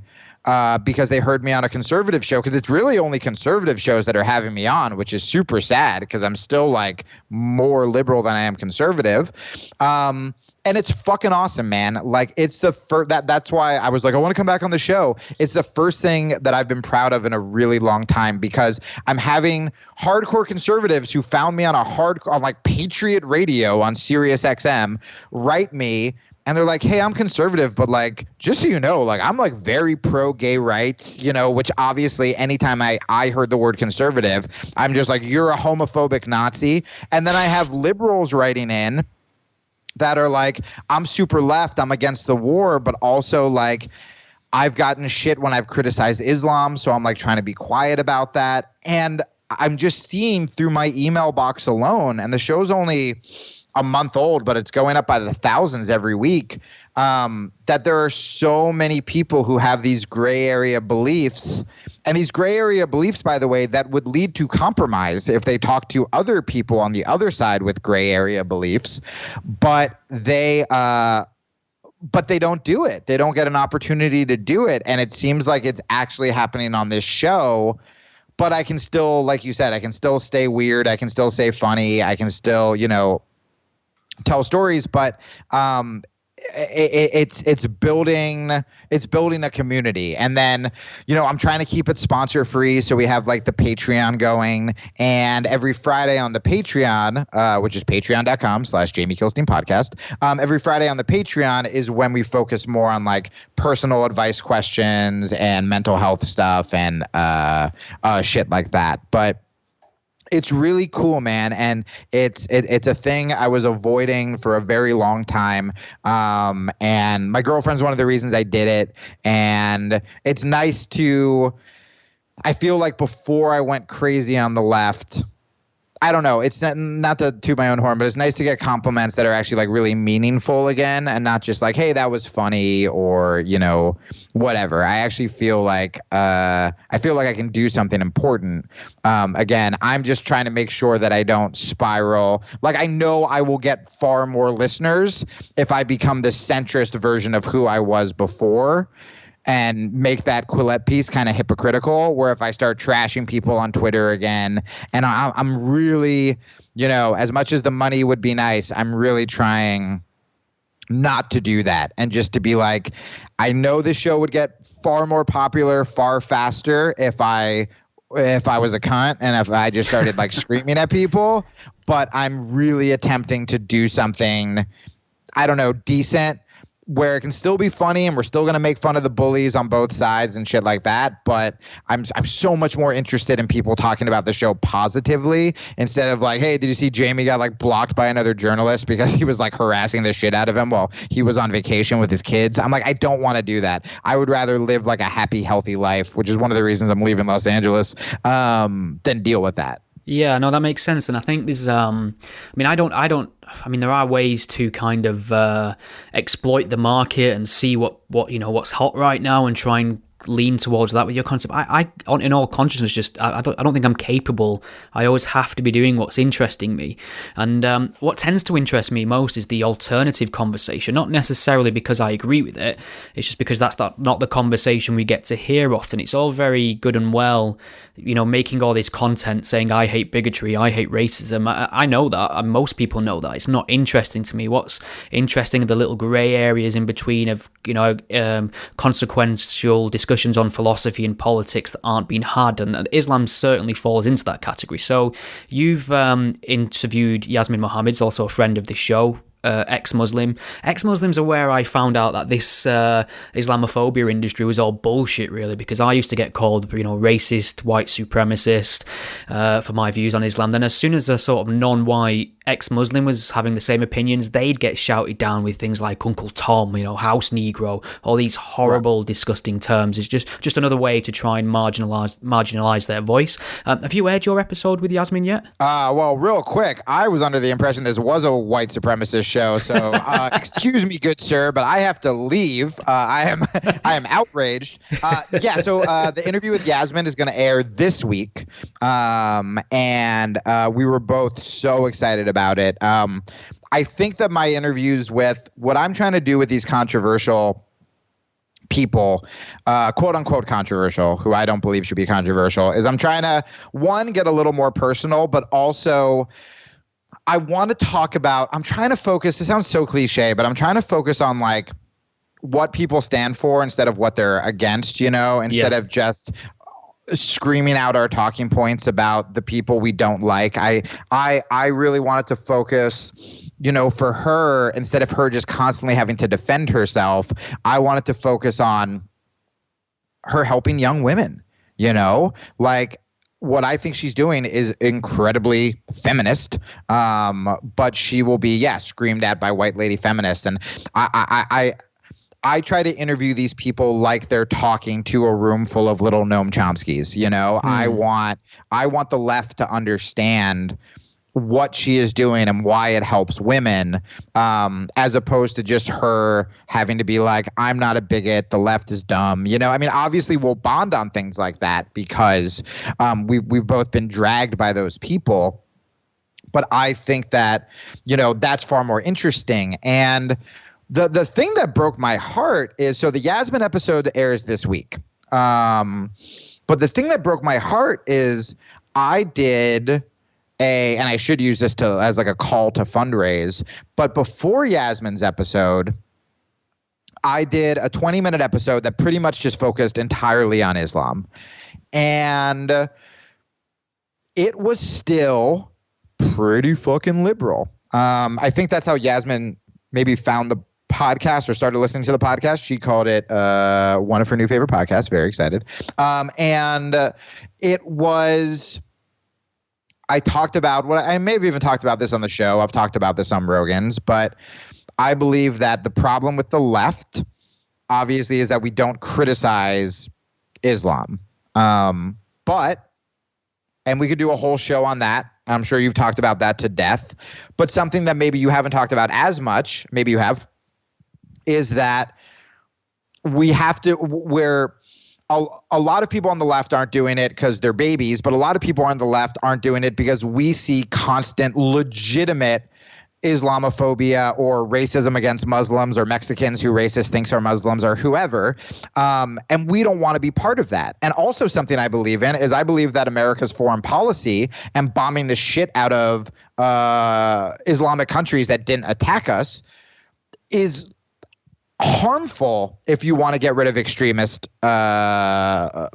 because they heard me on a conservative show, because it's really only conservative shows that are having me on, which is super sad because I'm still like more liberal than I am conservative. And it's fucking awesome, man. Like it's the first that's why I was like, I want to come back on the show. It's the first thing that I've been proud of in a really long time because I'm having hardcore conservatives who found me on like Patriot Radio on Sirius XM write me. And they're like, hey, I'm conservative, but like, just so you know, like I'm like very pro gay rights, which obviously anytime I heard the word conservative, I'm just like, you're a homophobic Nazi. And then I have liberals writing in that are like, I'm super left, I'm against the war, but also like I've gotten shit when I've criticized Islam. So I'm like trying to be quiet about that. And I'm just seeing through my email box alone, and the show's only a month old, but it's going up by the thousands every week, that there are so many people who have these gray area beliefs. And these gray area beliefs, by the way, that would lead to compromise if they talk to other people on the other side with gray area beliefs. But they don't do it. They don't get an opportunity to do it. And it seems like it's actually happening on this show. But I can still, like you said, I can still stay weird. I can still say funny. I can still, tell stories. But it's building a community. And then, I'm trying to keep it sponsor free, so we have like the Patreon going, and every Friday on the Patreon, which is patreon.com/Jamie Kilstein podcast, every Friday on the Patreon is when we focus more on like personal advice questions and mental health stuff and shit like that. But it's really cool, man, and it's a thing I was avoiding for a very long time, and my girlfriend's one of the reasons I did it. And it's nice to – I feel like before I went crazy on the left – I don't know. It's not to toot my own horn, but it's nice to get compliments that are actually like really meaningful again, and not just like, hey, that was funny, or, whatever. I actually feel like I can do something important. Again, I'm just trying to make sure that I don't spiral. Like, I know I will get far more listeners if I become the centrist version of who I was before, and make that Quillette piece kind of hypocritical, where if I start trashing people on Twitter again, and I'm really, as much as the money would be nice, I'm really trying not to do that, and just to be like, I know this show would get far more popular far faster if I was a cunt and if I just started like screaming at people, but I'm really attempting to do something, I don't know, decent, where it can still be funny, and we're still going to make fun of the bullies on both sides and shit like that. But I'm so much more interested in people talking about the show positively, instead of like, hey, did you see Jamie got like blocked by another journalist because he was like harassing the shit out of him while he was on vacation with his kids? I'm like, I don't want to do that. I would rather live like a happy, healthy life, which is one of the reasons I'm leaving Los Angeles, than deal with that. Yeah, no, that makes sense. And I think there's, there are ways to kind of exploit the market and see what's hot right now and try and lean towards that with your concept. I in all consciousness, I don't think I'm capable. I always have to be doing what's interesting me, and what tends to interest me most is the alternative conversation. Not necessarily because I agree with it, it's just because that's not the conversation we get to hear often. It's all very good and well, making all this content saying I hate bigotry, I hate racism. I know that, and most people know that. It's not interesting to me. What's interesting are the little grey areas in between of consequential discussions on philosophy and politics that aren't being had, and Islam certainly falls into that category. So you've interviewed Yasmin Mohammed's also a friend of the show, ex-Muslim. Ex-Muslims are where I found out that this Islamophobia industry was all bullshit, really, because I used to get called, racist, white supremacist for my views on Islam. Then as soon as a sort of non-white ex-Muslim was having the same opinions, they'd get shouted down with things like Uncle Tom, House Negro, all these horrible, disgusting terms. It's just another way to try and marginalize their voice. Have you aired your episode with Yasmin yet? Well, real quick, I was under the impression this was a white supremacist show, so excuse me, good sir, but I have to leave. I am outraged. So the interview with Yasmin is going to air this week, and we were both so excited about it. I think that my interviews with what I'm trying to do with these controversial people, quote unquote controversial, who I don't believe should be controversial, is I'm trying to, one, get a little more personal, but also I want to talk about, I'm trying to focus, it sounds so cliche, but I'm trying to focus on like what people stand for instead of what they're against, instead of just screaming out our talking points about the people we don't like. I really wanted to focus, for her, instead of her just constantly having to defend herself, I wanted to focus on her helping young women, like what I think she's doing is incredibly feminist, but she will be, screamed at by white lady feminists. And I try to interview these people like they're talking to a room full of little Noam Chomskys. I want the left to understand what she is doing and why it helps women, as opposed to just her having to be like, I'm not a bigot, the left is dumb. Obviously we'll bond on things like that because we've both been dragged by those people. But I think that, that's far more interesting. And the thing that broke my heart is, so the Yasmin episode airs this week. But the thing that broke my heart is I did and I should use this as like a call to fundraise, but before Yasmin's episode, I did a 20-minute episode that pretty much just focused entirely on Islam. And it was still pretty fucking liberal. I think that's how Yasmin maybe found the podcast or started listening to the podcast. She called it one of her new favorite podcasts. Very excited. And it was... I talked about what I may have even talked about this on the show. I've talked about this on Rogan's, but I believe that the problem with the left, obviously, is that we don't criticize Islam. But, and we could do a whole show on that. I'm sure you've talked about that to death. But something that maybe you haven't talked about as much, maybe you have, is that we have to, where a lot of people on the left aren't doing it because they're babies, but a lot of people on the left aren't doing it because we see constant, legitimate Islamophobia or racism against Muslims or Mexicans who racist thinks are Muslims or whoever. And we don't want to be part of that. And also something I believe in is I believe that America's foreign policy and bombing the shit out of Islamic countries that didn't attack us is harmful if you want to get rid of extremist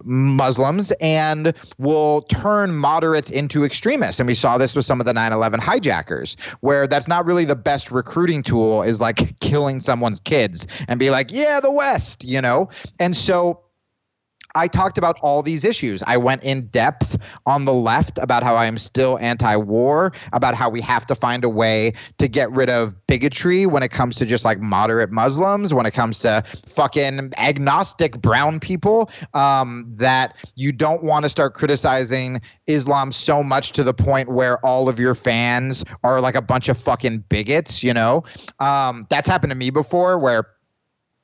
Muslims, and will turn moderates into extremists. And we saw this with some of the 9/11 hijackers, where that's not really the best recruiting tool, is like killing someone's kids and be like, yeah, the West, you know? And so I talked about all these issues. I went in depth on the left about how I am still anti-war, about how we have to find a way to get rid of bigotry when it comes to just like moderate Muslims, when it comes to fucking agnostic brown people, that you don't want to start criticizing Islam so much to the point where all of your fans are like a bunch of fucking bigots, you know? That's happened to me before, where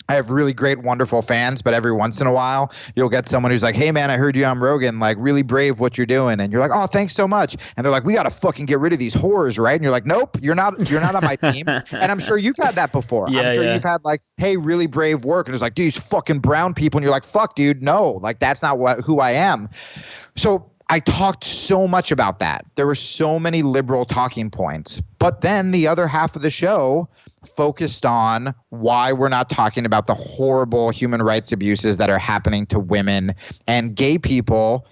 I have really great, wonderful fans, but every once in a while, you'll get someone who's like, hey, man, I heard you on Rogan, like, really brave what you're doing. And you're like, oh, thanks so much. And they're like, we got to fucking get rid of these whores, right? And you're like, nope, you're not on my team. And I'm sure you've had that before. Yeah, I'm sure you've had like, hey, really brave work. And it's like, these fucking brown people. And you're like, fuck, dude, no, like, that's not who I am. So I talked so much about that. There were so many liberal talking points. But then the other half of the show focused on why we're not talking about the horrible human rights abuses that are happening to women and gay people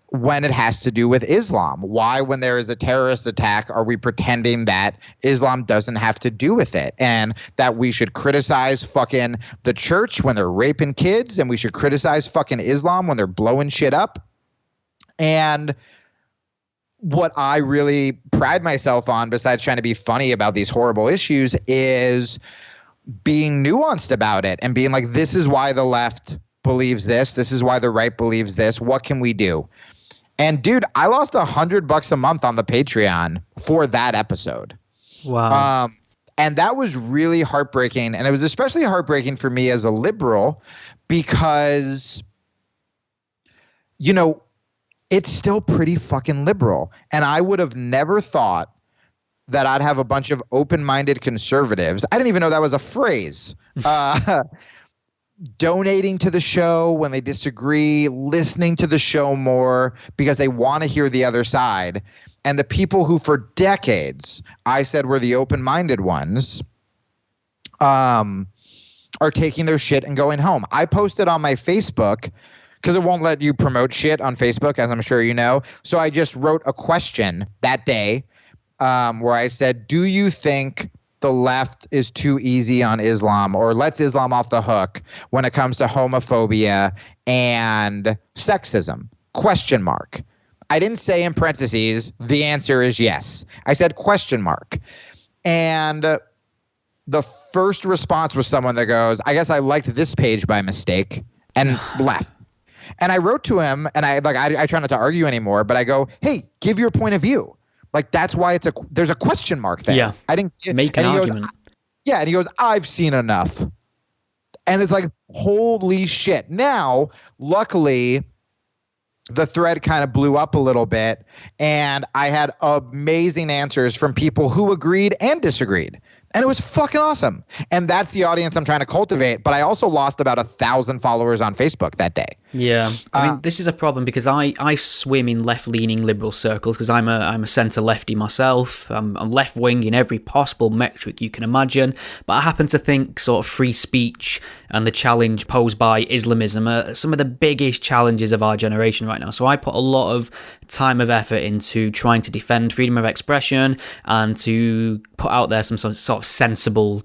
when it has to do with Islam. Why, when there is a terrorist attack, are we pretending that Islam doesn't have to do with it, and that we should criticize fucking the church when they're raping kids, and we should criticize fucking Islam when they're blowing shit up? And what I really pride myself on, besides trying to be funny about these horrible issues, is being nuanced about it and being like, this is why the left believes this. This is why the right believes this. What can we do? And dude, I lost $100 a month on the Patreon for that episode. Wow. And that was really heartbreaking. And it was especially heartbreaking for me as a liberal because, you know, it's still pretty fucking liberal. And I would have never thought that I'd have a bunch of open-minded conservatives. I didn't even know that was a phrase. Donating to the show when they disagree, listening to the show more because they want to hear the other side. And the people who for decades I said were the open-minded ones are taking their shit and going home. I posted on my Facebook, because it won't let you promote shit on Facebook, as I'm sure you know. So I just wrote a question that day where I said, do you think the left is too easy on Islam or lets Islam off the hook when it comes to homophobia and sexism? Question mark. I didn't say in parentheses, the answer is yes. I said question mark. And the first response was someone that goes, I guess I liked this page by mistake, and left. And I wrote to him, and I try not to argue anymore, but I go, hey, give your point of view. Like, that's why there's a question mark there. Yeah. I didn't make an argument. And he goes, I've seen enough. And it's like, holy shit. Now, luckily, the thread kind of blew up a little bit, and I had amazing answers from people who agreed and disagreed. And it was fucking awesome. And that's the audience I'm trying to cultivate. But I also lost about 1,000 followers on Facebook that day. Yeah, I mean, this is a problem because I swim in left-leaning liberal circles because I'm a centre-lefty myself. I'm left-wing in every possible metric you can imagine, but I happen to think sort of free speech and the challenge posed by Islamism are some of the biggest challenges of our generation right now. So I put a lot of time of effort into trying to defend freedom of expression and to put out there some sort of sensible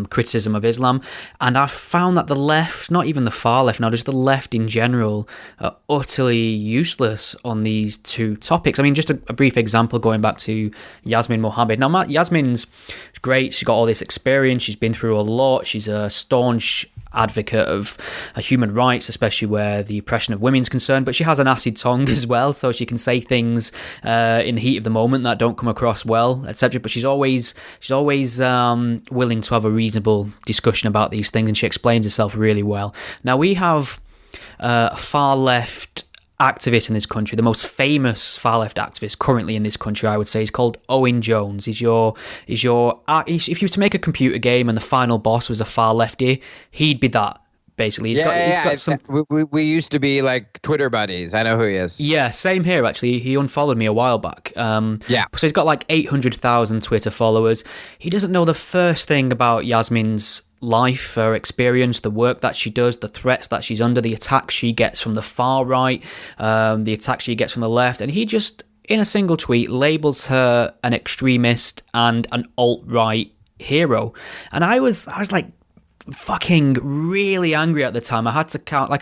criticism of Islam, and I've found that the left, not even the far left now, just the left in general, are utterly useless on these two topics. I mean, just a brief example going back to Yasmin Mohammed. Now, Yasmin's great, she's got all this experience, she's been through a lot, she's a staunch advocate of human rights, especially where the oppression of women's concerned, but she has an acid tongue as well, so she can say things in the heat of the moment that don't come across well, etc. But she's always willing to have a reasonable discussion about these things, and she explains herself really well. Now, we have a far left activist in this country. The most famous far left activist currently in this country, I would say, is called Owen Jones. If you were to make a computer game and the final boss was a far lefty, he'd be that. Basically, he's got some. We used to be like Twitter buddies. I know who he is. Yeah, same here. Actually, he unfollowed me a while back. So he's got like 800,000 Twitter followers. He doesn't know the first thing about Yasmin's life, her experience, the work that she does, the threats that she's under, the attacks she gets from the far right, the attacks she gets from the left, and he just, in a single tweet, labels her an extremist and an alt-right hero. And I was like, fucking really angry at the time. I had to count, like,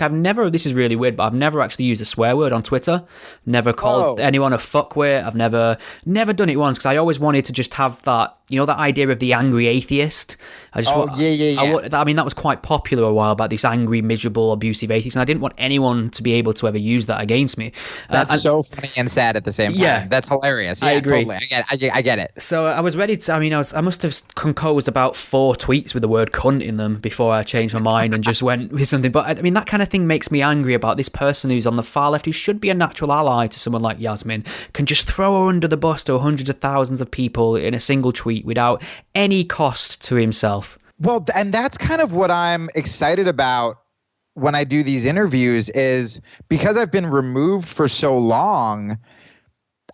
this is really weird, but I've never actually used a swear word on Twitter, never called anyone a fuckwit. I've never done it once because I always wanted to just have that, that idea of the angry atheist. I mean, that was quite popular a while back, this angry, miserable, abusive atheist, and I didn't want anyone to be able to ever use that against me. That's so funny and sad at the same time. Yeah, that's hilarious. Yeah, I agree. Totally. I get it. So I was ready to, I must have composed about 4 tweets with the word cunt in them before I changed my mind and just went with something. But I mean, that kind of thing makes me angry about this person who's on the far left, who should be a natural ally to someone like Yasmin, can just throw her under the bus to hundreds of thousands of people in a single tweet without any cost to himself. Well, and that's kind of what I'm excited about when I do these interviews, is because I've been removed for so long,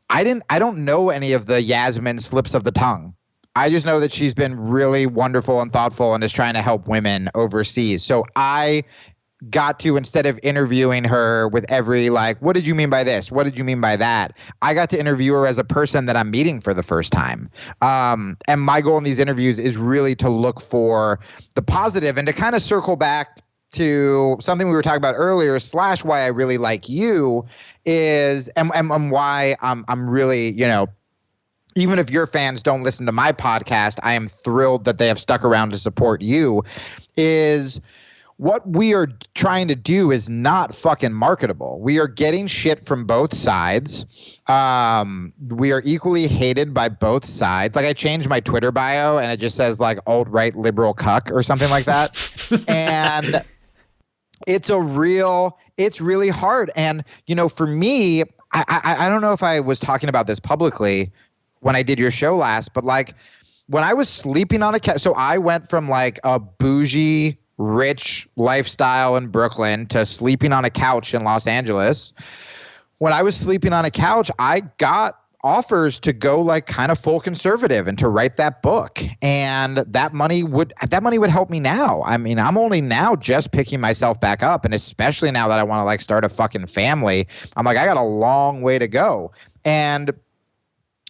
I don't know any of the Yasmin slips of the tongue. I just know that she's been really wonderful and thoughtful and is trying to help women overseas. So I got to, instead of interviewing her with every, like, what did you mean by this? What did you mean by that? I got to interview her as a person that I'm meeting for the first time. And my goal in these interviews is really to look for the positive and to kind of circle back to something we were talking about earlier, / why I really like you is, and why I'm really, even if your fans don't listen to my podcast, I am thrilled that they have stuck around to support you, is what we are trying to do is not fucking marketable. We are getting shit from both sides. We are equally hated by both sides. Like, I changed my Twitter bio and it just says like alt-right liberal cuck or something like that. And it's really hard. And, for me, I don't know if I was talking about this publicly when I did your show last, but like when I was sleeping on a couch, so I went from like a bougie, rich lifestyle in Brooklyn to sleeping on a couch in Los Angeles. When I was sleeping on a couch, I got offers to go like kind of full conservative and to write that book. And that money would help me now. I mean, I'm only now just picking myself back up. And especially now that I want to like start a fucking family, I'm like, I got a long way to go. And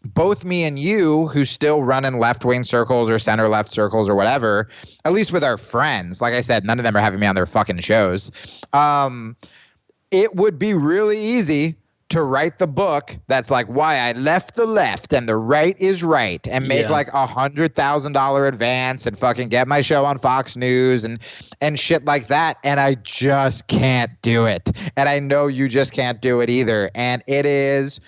both me and you, who still run in left-wing circles or center-left circles or whatever, at least with our friends, like I said, none of them are having me on their fucking shows. It would be really easy to write the book that's like why I left the left and the right is right, and make like $100,000 advance and fucking get my show on Fox News and shit like that. And I just can't do it. And I know you just can't do it either. And it is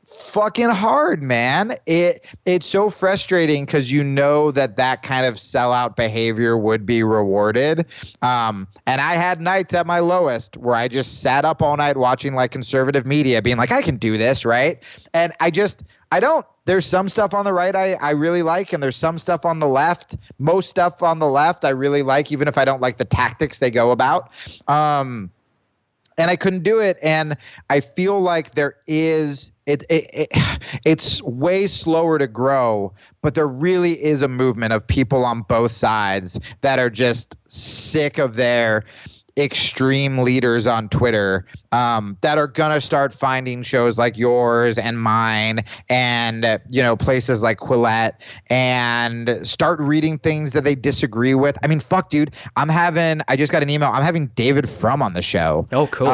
fucking hard, man. It's so frustrating because that kind of sellout behavior would be rewarded. And I had nights at my lowest where I just sat up all night watching like conservative media being like, I can do this, right? And I don't. There's some stuff on the right I really like, and there's some stuff on the left. Most stuff on the left I really like, even if I don't like the tactics they go about. and I couldn't do it. And I feel like there is it's way slower to grow, but there really is a movement of people on both sides that are just sick of their extreme leaders on Twitter, that are gonna start finding shows like yours and mine and places like Quillette and start reading things that they disagree with. I mean, fuck, dude, I just got an email. I'm having David Frum on the show. Oh, cool.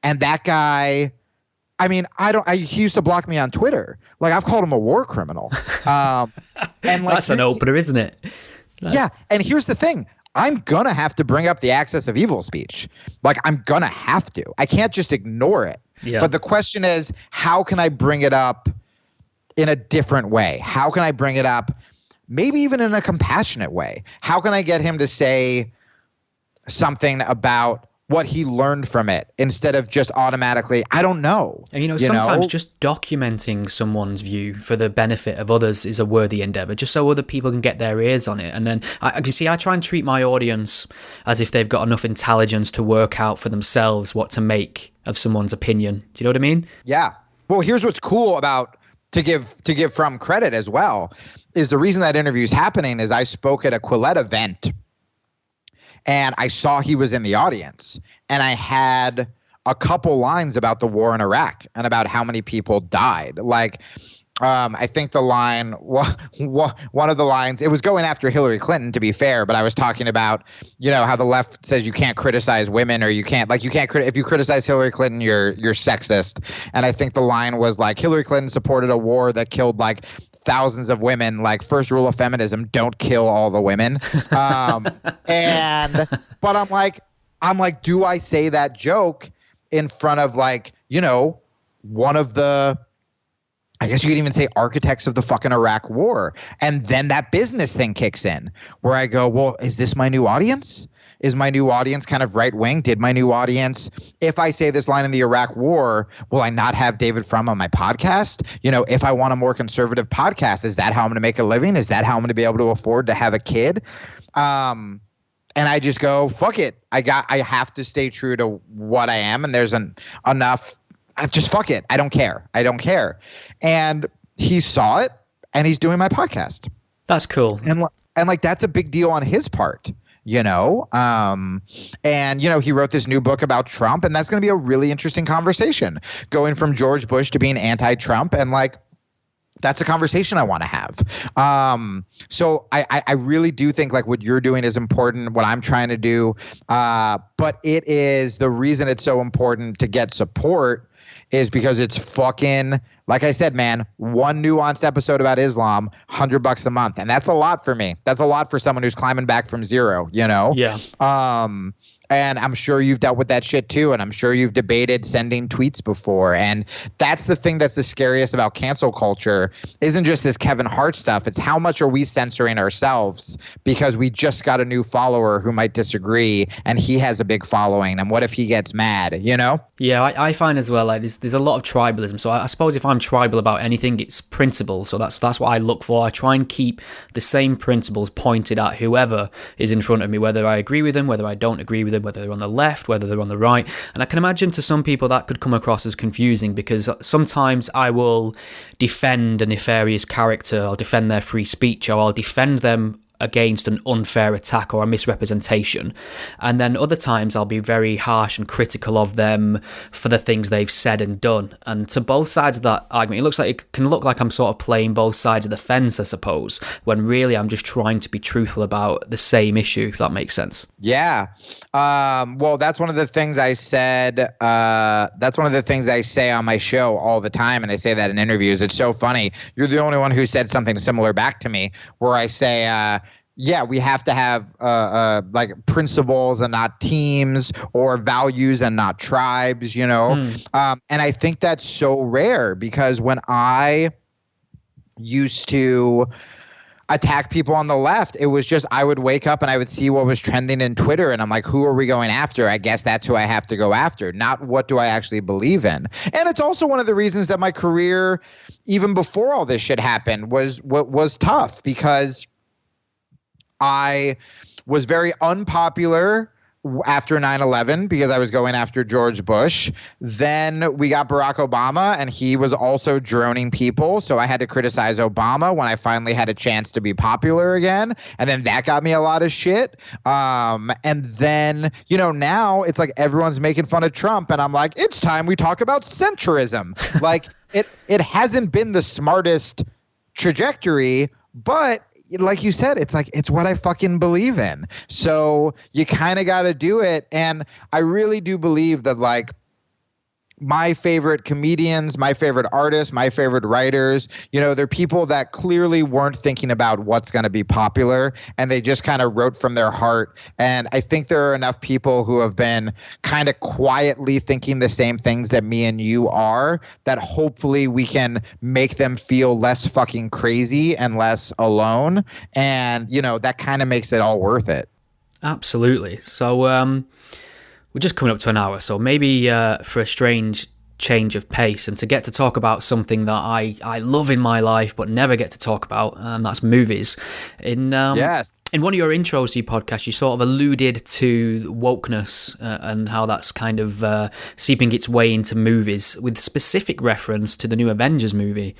And that guy, I mean, he used to block me on Twitter. Like, I've called him a war criminal. And like, that's an opener, isn't it? Yeah. And here's the thing. I'm going to have to bring up the access of evil speech. Like, I'm going to have to. I can't just ignore it. Yeah. But the question is, how can I bring it up in a different way? How can I bring it up maybe even in a compassionate way? How can I get him to say something about what he learned from it instead of just automatically, I don't know. And sometimes just documenting someone's view for the benefit of others is a worthy endeavor, just so other people can get their ears on it. And then I try and treat my audience as if they've got enough intelligence to work out for themselves what to make of someone's opinion. Do you know what I mean? Yeah. Well, here's what's cool about to give Frum credit as well is the reason that interview is happening is I spoke at a Quillette event. And I saw he was in the audience, and I had a couple lines about the war in Iraq and about how many people died. Like, I think the line, one of the lines, it was going after Hillary Clinton, to be fair, but I was talking about, how the left says you can't criticize women, or if you criticize Hillary Clinton, you're sexist. And I think the line was like, Hillary Clinton supported a war that killed like thousands of women. Like, first rule of feminism, don't kill all the women. But I'm like, do I say that joke in front of one of the, I guess you could even say, architects of the fucking Iraq war? And then that business thing kicks in where I go, well, is this my new audience? Is my new audience kind of right wing? Did my new audience, if I say this line in the Iraq war, will I not have David Frum on my podcast? If I want a more conservative podcast, is that how I'm going to make a living? Is that how I'm going to be able to afford to have a kid? And I just go, fuck it. I have to stay true to what I am. And there's enough. Just fuck it. I don't care. And he saw it, and he's doing my podcast. That's cool. And like, that's a big deal on his part. He wrote this new book about Trump, and that's going to be a really interesting conversation, going from George Bush to being anti-Trump. And like, that's a conversation I want to have. So I really do think like what you're doing is important, what I'm trying to do. But it is, the reason it's so important to get support is because it's fucking, like I said, man, one nuanced episode about Islam, $100 a month. And that's a lot for me. That's a lot for someone who's climbing back from zero, Yeah. And I'm sure you've dealt with that shit too. And I'm sure you've debated sending tweets before. And that's the thing that's the scariest about cancel culture, isn't just this Kevin Hart stuff. It's how much are we censoring ourselves because we just got a new follower who might disagree and he has a big following. And what if he gets mad, Yeah, I find as well, like there's a lot of tribalism. So I suppose if I'm tribal about anything, it's principles. So that's what I look for. I try and keep the same principles pointed at whoever is in front of me, whether I agree with them, whether I don't agree with them, whether they're on the left, whether they're on the right. And I can imagine to some people that could come across as confusing, because sometimes I will defend a nefarious character, I'll defend their free speech, or I'll defend them against an unfair attack or a misrepresentation, and then other times I'll be very harsh and critical of them for the things they've said and done. And to both sides of that argument, it can look like I'm sort of playing both sides of the fence, I suppose, when really I'm just trying to be truthful about the same issue, if that makes sense. Yeah. Well, that's one of the things I said. That's one of the things I say on my show all the time, and I say that in interviews. It's so funny. You're the only one who said something similar back to me, where I say, yeah, we have to have like principles and not teams, or values and not tribes, And I think that's so rare, because when I used to attack people on the left, it was just, I would wake up and I would see what was trending in Twitter, and I'm like, who are we going after? I guess that's who I have to go after, not what do I actually believe in. And it's also one of the reasons that my career, even before all this shit happened, was tough, because I was very unpopular after 9/11 because I was going after George Bush. Then we got Barack Obama, and he was also droning people. So I had to criticize Obama when I finally had a chance to be popular again. And then that got me a lot of shit. And then, now it's like everyone's making fun of Trump. And I'm like, it's time we talk about centrism. Like it hasn't been the smartest trajectory, but like you said, it's like, it's what I fucking believe in. So you kind of got to do it. And I really do believe that, like, my favorite comedians, my favorite artists, my favorite writers, they're people that clearly weren't thinking about what's going to be popular, and they just kind of wrote from their heart. And I think there are enough people who have been kind of quietly thinking the same things that me and you are, that hopefully we can make them feel less fucking crazy and less alone. And, that kind of makes it all worth it. Absolutely. So, we're just coming up to an hour, so maybe for a strange change of pace and to get to talk about something that I love in my life but never get to talk about, and that's movies. Yes. In one of your intros to your podcast, you sort of alluded to wokeness and how that's kind of seeping its way into movies, with specific reference to the new Avengers movie,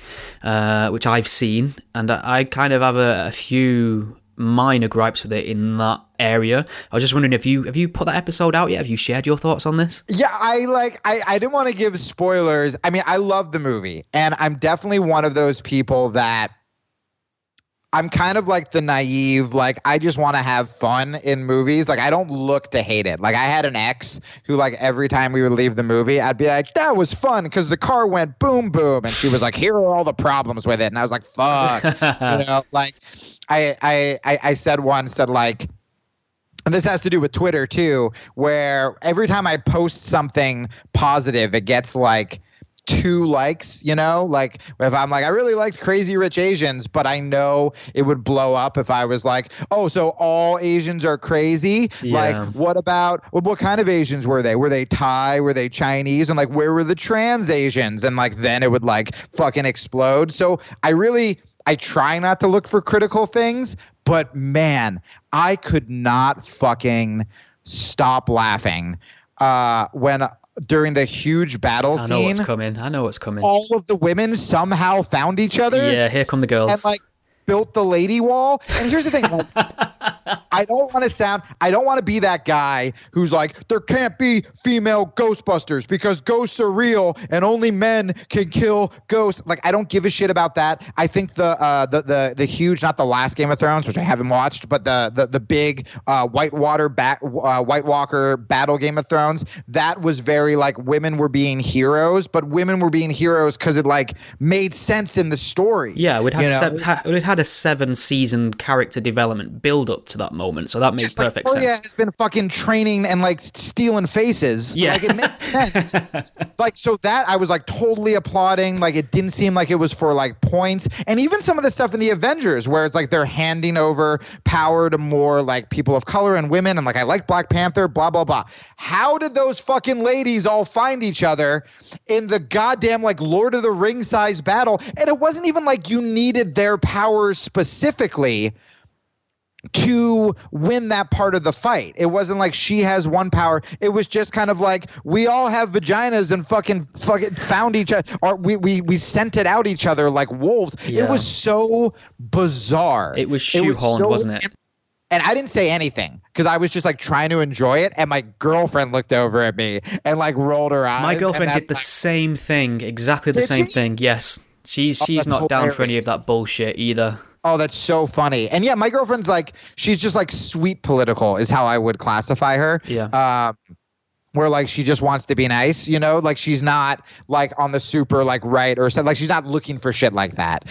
which I've seen, and I kind of have a few minor gripes with it in that area. I was just wondering, have you put that episode out yet? Have you shared your thoughts on this? Yeah, I didn't want to give spoilers. I mean, I love the movie, and I'm definitely one of those people that I'm kind of like the naive, like, I just want to have fun in movies. Like, I don't look to hate it. Like, I had an ex who, like, every time we would leave the movie, I'd be like, that was fun because the car went boom, boom. And she was like, here are all the problems with it. And I was like, fuck. Like, I said once that, like, and this has to do with Twitter too, where every time I post something positive, it gets like 2 likes, like if I'm like, I really liked Crazy Rich Asians, but I know it would blow up if I was like, oh, so all Asians are crazy. Yeah. Like, what kind of Asians were they? Were they Thai? Were they Chinese? And like, where were the trans Asians? And like, then it would like fucking explode. So I try not to look for critical things, but man, I could not fucking stop laughing when during the huge battle scene. I know what's coming. All of the women somehow found each other. Yeah, here come the girls. And like built the lady wall. And here's the thing, like, I don't want to be that guy who's like, there can't be female Ghostbusters because ghosts are real and only men can kill ghosts. Like, I don't give a shit about that. I think the huge, not the last Game of Thrones, which I haven't watched, but the big White Walker battle Game of Thrones, that was very like, women were being heroes, but women were being heroes because it like made sense in the story. Yeah, we'd had a 7-season character development build up to that moment, so that made perfect sense. Has been fucking training and like stealing faces. Yeah, like it makes sense. Like, so that I was like totally applauding. Like, it didn't seem like it was for like points. And even some of the stuff in the Avengers where it's like they're handing over power to more like people of color and women, and like, I like Black Panther, blah blah blah. How did those fucking ladies all find each other in the goddamn like Lord of the Rings size battle? And it wasn't even like you needed their powers specifically to win that part of the fight. It wasn't like she has one power. It was just kind of like, we all have vaginas and fucking found each other, or we scented out each other like wolves. Yeah. It was so bizarre. It was shoehorned, wasn't it? And I didn't say anything because I was just like trying to enjoy it. And my girlfriend looked over at me and like rolled her eyes. My girlfriend did the same thing, exactly the same thing. Yes. She's not down for any of that bullshit either. Oh, that's so funny. And yeah, my girlfriend's like, she's just like sweet political is how I would classify her. Yeah. Where like she just wants to be nice, like she's not like on the super like right or something. Like, she's not looking for shit like that.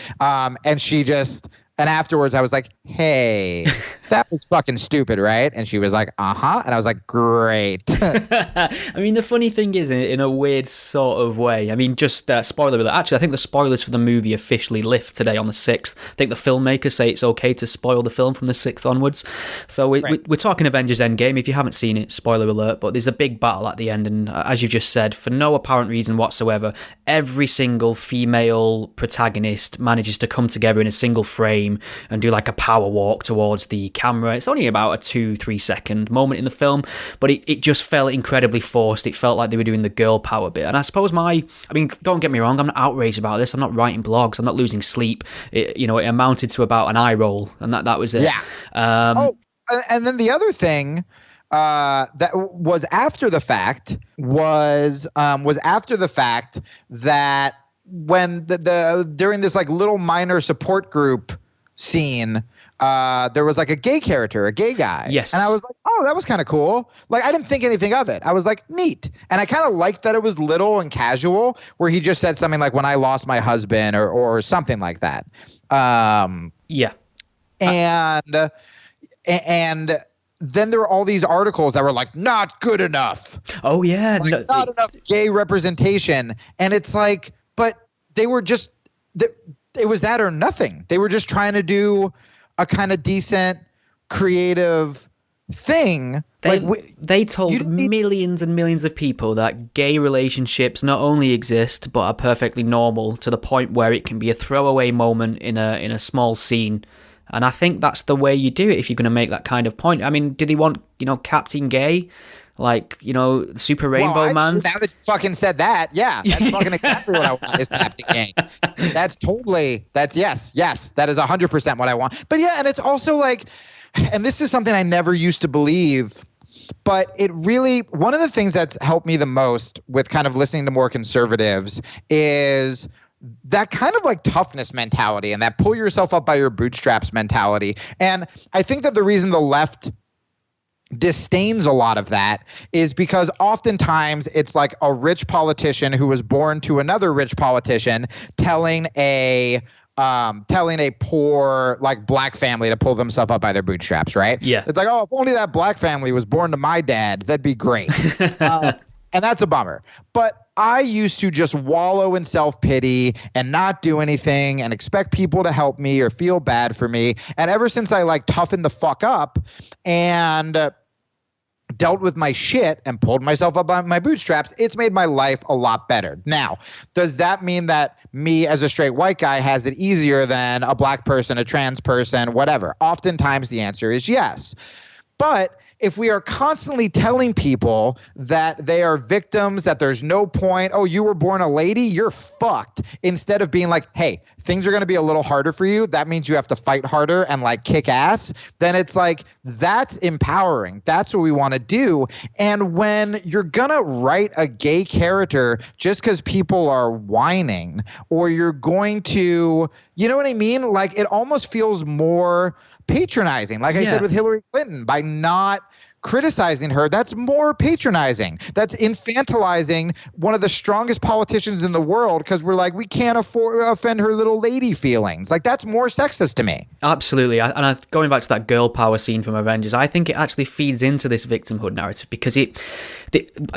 And afterwards I was like, hey, that was fucking stupid, right? And she was like, uh-huh. And I was like, great. I mean, the funny thing is, in a weird sort of way, I mean, just spoiler alert. Actually, I think the spoilers for the movie officially lift today on the 6th. I think the filmmakers say it's okay to spoil the film from the 6th onwards. So we're talking Avengers Endgame. If you haven't seen it, spoiler alert, but there's a big battle at the end. And as you've just said, for no apparent reason whatsoever, every single female protagonist manages to come together in a single frame frame and do like a power walk towards the camera. It's only about a 2-3 second moment in the film, but it just felt incredibly forced. It felt like they were doing the girl power bit. And I suppose don't get me wrong, I'm not outraged about this. I'm not writing blogs. I'm not losing sleep. It amounted to about an eye roll, and that was it. Yeah. And then the other thing that was after the fact that when the during this like little minor support group scene, there was like a gay character, a gay guy. Yes. And I was like, oh, that was kind of cool. Like, I didn't think anything of it. I was like, neat. And I kind of liked that it was little and casual, where he just said something like, when I lost my husband, or something like that. Yeah. And then there were all these articles that were like, not good enough. Oh, yeah. Like, not enough gay representation. And it's like, but they were just, it was that or nothing. They were just trying to do a kind of decent, creative thing. They told millions and millions of people that gay relationships not only exist, but are perfectly normal, to the point where it can be a throwaway moment in a small scene. And I think that's the way you do it if you're going to make that kind of point. I mean, do they want, Captain Gay? Like, Super Rainbow Man? Now that you fucking said that, yeah. That's fucking exactly what I want is Captain Gay. Yes. That is 100% what I want. But yeah, and it's also like, and this is something I never used to believe, but it really, one of the things that's helped me the most with kind of listening to more conservatives is that kind of like toughness mentality and that pull yourself up by your bootstraps mentality. And I think that the reason the left disdains a lot of that is because oftentimes it's like a rich politician who was born to another rich politician telling a poor like black family to pull themselves up by their bootstraps, right? Yeah. It's like, oh, if only that black family was born to my dad, that'd be great. And that's a bummer. But I used to just wallow in self-pity and not do anything and expect people to help me or feel bad for me. And ever since I like toughened the fuck up and dealt with my shit and pulled myself up by my bootstraps, it's made my life a lot better. Now, does that mean that me as a straight white guy has it easier than a black person, a trans person, whatever? Oftentimes the answer is yes. But if we are constantly telling people that they are victims, that there's no point, oh, you were born a lady, you're fucked, instead of being like, hey, things are going to be a little harder for you, that means you have to fight harder and like kick ass, then it's like, that's empowering. That's what we want to do. And when you're going to write a gay character just because people are whining, or you're going to, you know what I mean? Like, it almost feels more patronizing. Like I said with Hillary Clinton, by not criticizing her, that's more patronizing. That's infantilizing one of the strongest politicians in the world because we're like, we can't offend her little lady feelings. Like, that's more sexist to me. Absolutely. Going back to that girl power scene from Avengers, I think it actually feeds into this victimhood narrative because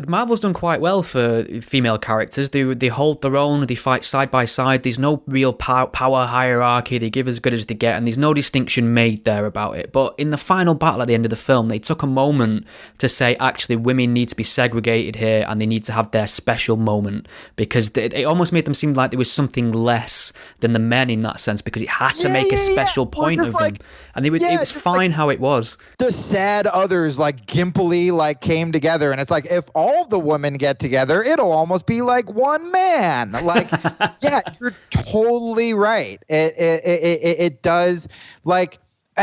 Marvel's done quite well for female characters. They hold their own, they fight side by side. There's no real power hierarchy. They give as good as they get, and there's no distinction made there about it. But in the final battle at the end of the film, they took a moment to say, actually, women need to be segregated here and they need to have their special moment, because it almost made them seem like there was something less than the men in that sense, because it had to make a special point of them. And it was fine how it was. The sad others like gimpily like came together, and it's like, if all of the women get together, it'll almost be like one man. Like, yeah, you're totally right. It does, like.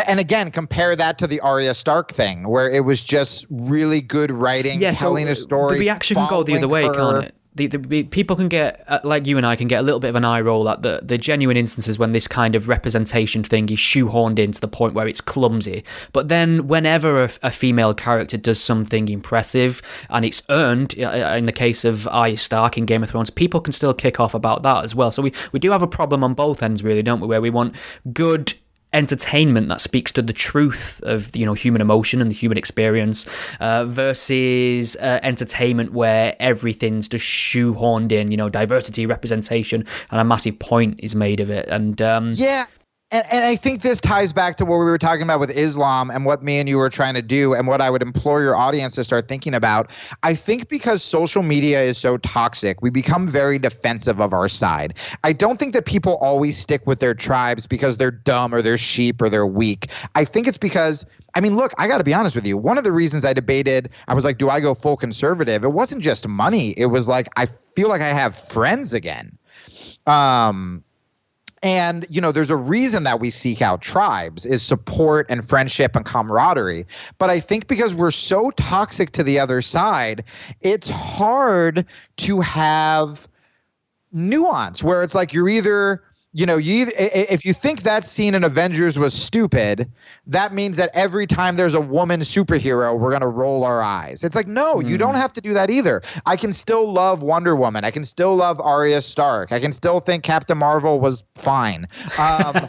And again, compare that to the Arya Stark thing, where it was just really good writing, telling a story. The reaction can go the other way, can't it? The people can get, like you and I, can get a little bit of an eye roll at the genuine instances when this kind of representation thing is shoehorned in to the point where it's clumsy. But then whenever a female character does something impressive and it's earned, in the case of Arya Stark in Game of Thrones, people can still kick off about that as well. So we do have a problem on both ends, really, don't we? Where we want good entertainment that speaks to the truth of human emotion and the human experience versus entertainment where everything's just shoehorned in, diversity, representation, and a massive point is made of it. And And I think this ties back to what we were talking about with Islam and what me and you were trying to do and what I would implore your audience to start thinking about. I think because social media is so toxic, we become very defensive of our side. I don't think that people always stick with their tribes because they're dumb or they're sheep or they're weak. I think it's because, I mean, look, I got to be honest with you. One of the reasons I debated, I was like, do I go full conservative? It wasn't just money. It was like, I feel like I have friends again. And, you know, there's a reason that we seek out tribes is support and friendship and camaraderie. But I think because we're so toxic to the other side, it's hard to have nuance where it's like you're either, you know, if you think that scene in Avengers was stupid, that means that every time there's a woman superhero, we're going to roll our eyes. It's like, no, you don't have to do that either. I can still love Wonder Woman. I can still love Arya Stark. I can still think Captain Marvel was fine. But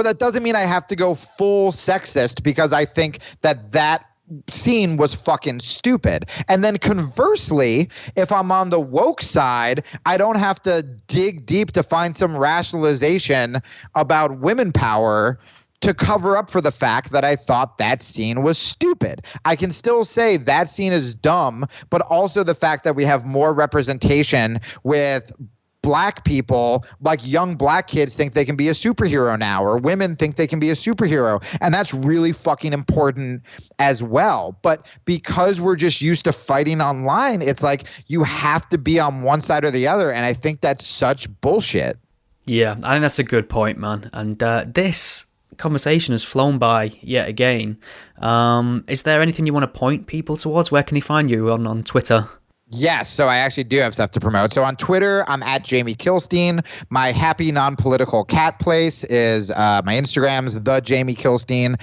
that doesn't mean I have to go full sexist because I think that scene was fucking stupid. And then conversely, if I'm on the woke side, I don't have to dig deep to find some rationalization about women power to cover up for the fact that I thought that scene was stupid. I can still say that scene is dumb, but also the fact that we have more representation with black people, like young black kids think they can be a superhero now, or women think they can be a superhero. And that's really fucking important as well. But because we're just used to fighting online, it's like you have to be on one side or the other. And I think that's such bullshit. Yeah, I think that's a good point, man. And this conversation has flown by yet again. Is there anything you want to point people towards? Where can they find you on Twitter? Yes, so I actually do have stuff to promote. So on Twitter, I'm at Jamie Kilstein. My happy non-political cat place is my Instagram's the Jamie Kilstein.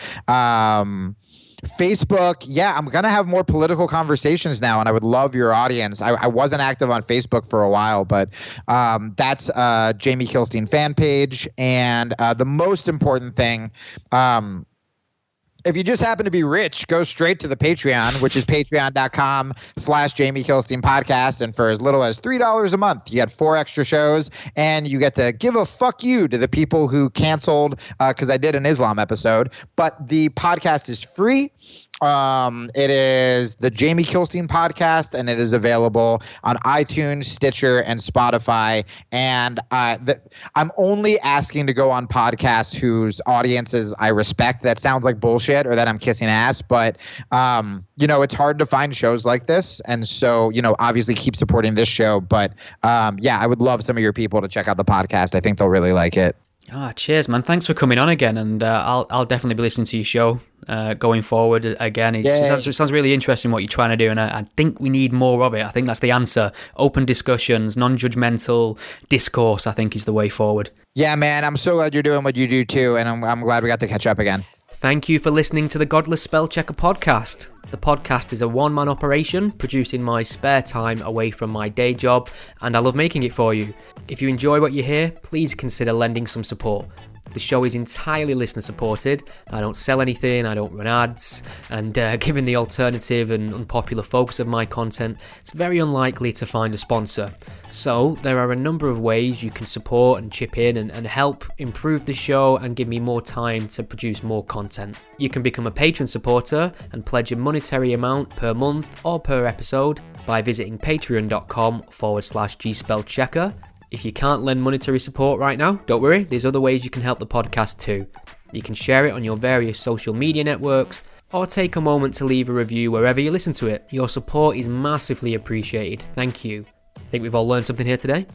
Facebook, yeah, I'm going to have more political conversations now, and I would love your audience. I wasn't active on Facebook for a while, but that's Jamie Kilstein fan page. And the most important thing, if you just happen to be rich, go straight to the Patreon, which is patreon.com/Jamie Kilstein podcast. And for as little as $3 a month, you get 4 extra shows and you get to give a fuck you to the people who canceled because I did an Islam episode. But the podcast is free. It is the Jamie Kilstein podcast, and it is available on iTunes, Stitcher, and Spotify. And I'm only asking to go on podcasts whose audiences I respect. That sounds like bullshit or that I'm kissing ass, but you know, it's hard to find shows like this, and so, you know, obviously keep supporting this show. But yeah, I would love some of your people to check out the podcast. I think they'll really like it. Cheers, man. Thanks for coming on again, and I'll definitely be listening to your show going forward again. It sounds really interesting what you're trying to do, and I think we need more of it. I think that's the answer. Open discussions, non-judgmental discourse, I think, is the way forward. Yeah, man. I'm so glad you're doing what you do too, and I'm glad we got to catch up again. Thank you for listening to the Godless Spellchecker podcast. The podcast is a one-man operation produced in my spare time away from my day job, and I love making it for you. If you enjoy what you hear, please consider lending some support. The show is entirely listener supported. I don't sell anything, I don't run ads, and given the alternative and unpopular focus of my content, it's very unlikely to find a sponsor. So there are a number of ways you can support and chip in and help improve the show and give me more time to produce more content. You can become a patron supporter and pledge a monetary amount per month or per episode by visiting patreon.com/gspellchecker. If you can't lend monetary support right now, don't worry, there's other ways you can help the podcast too. You can share it on your various social media networks, or take a moment to leave a review wherever you listen to it. Your support is massively appreciated. Thank you. Think we've all learned something here today?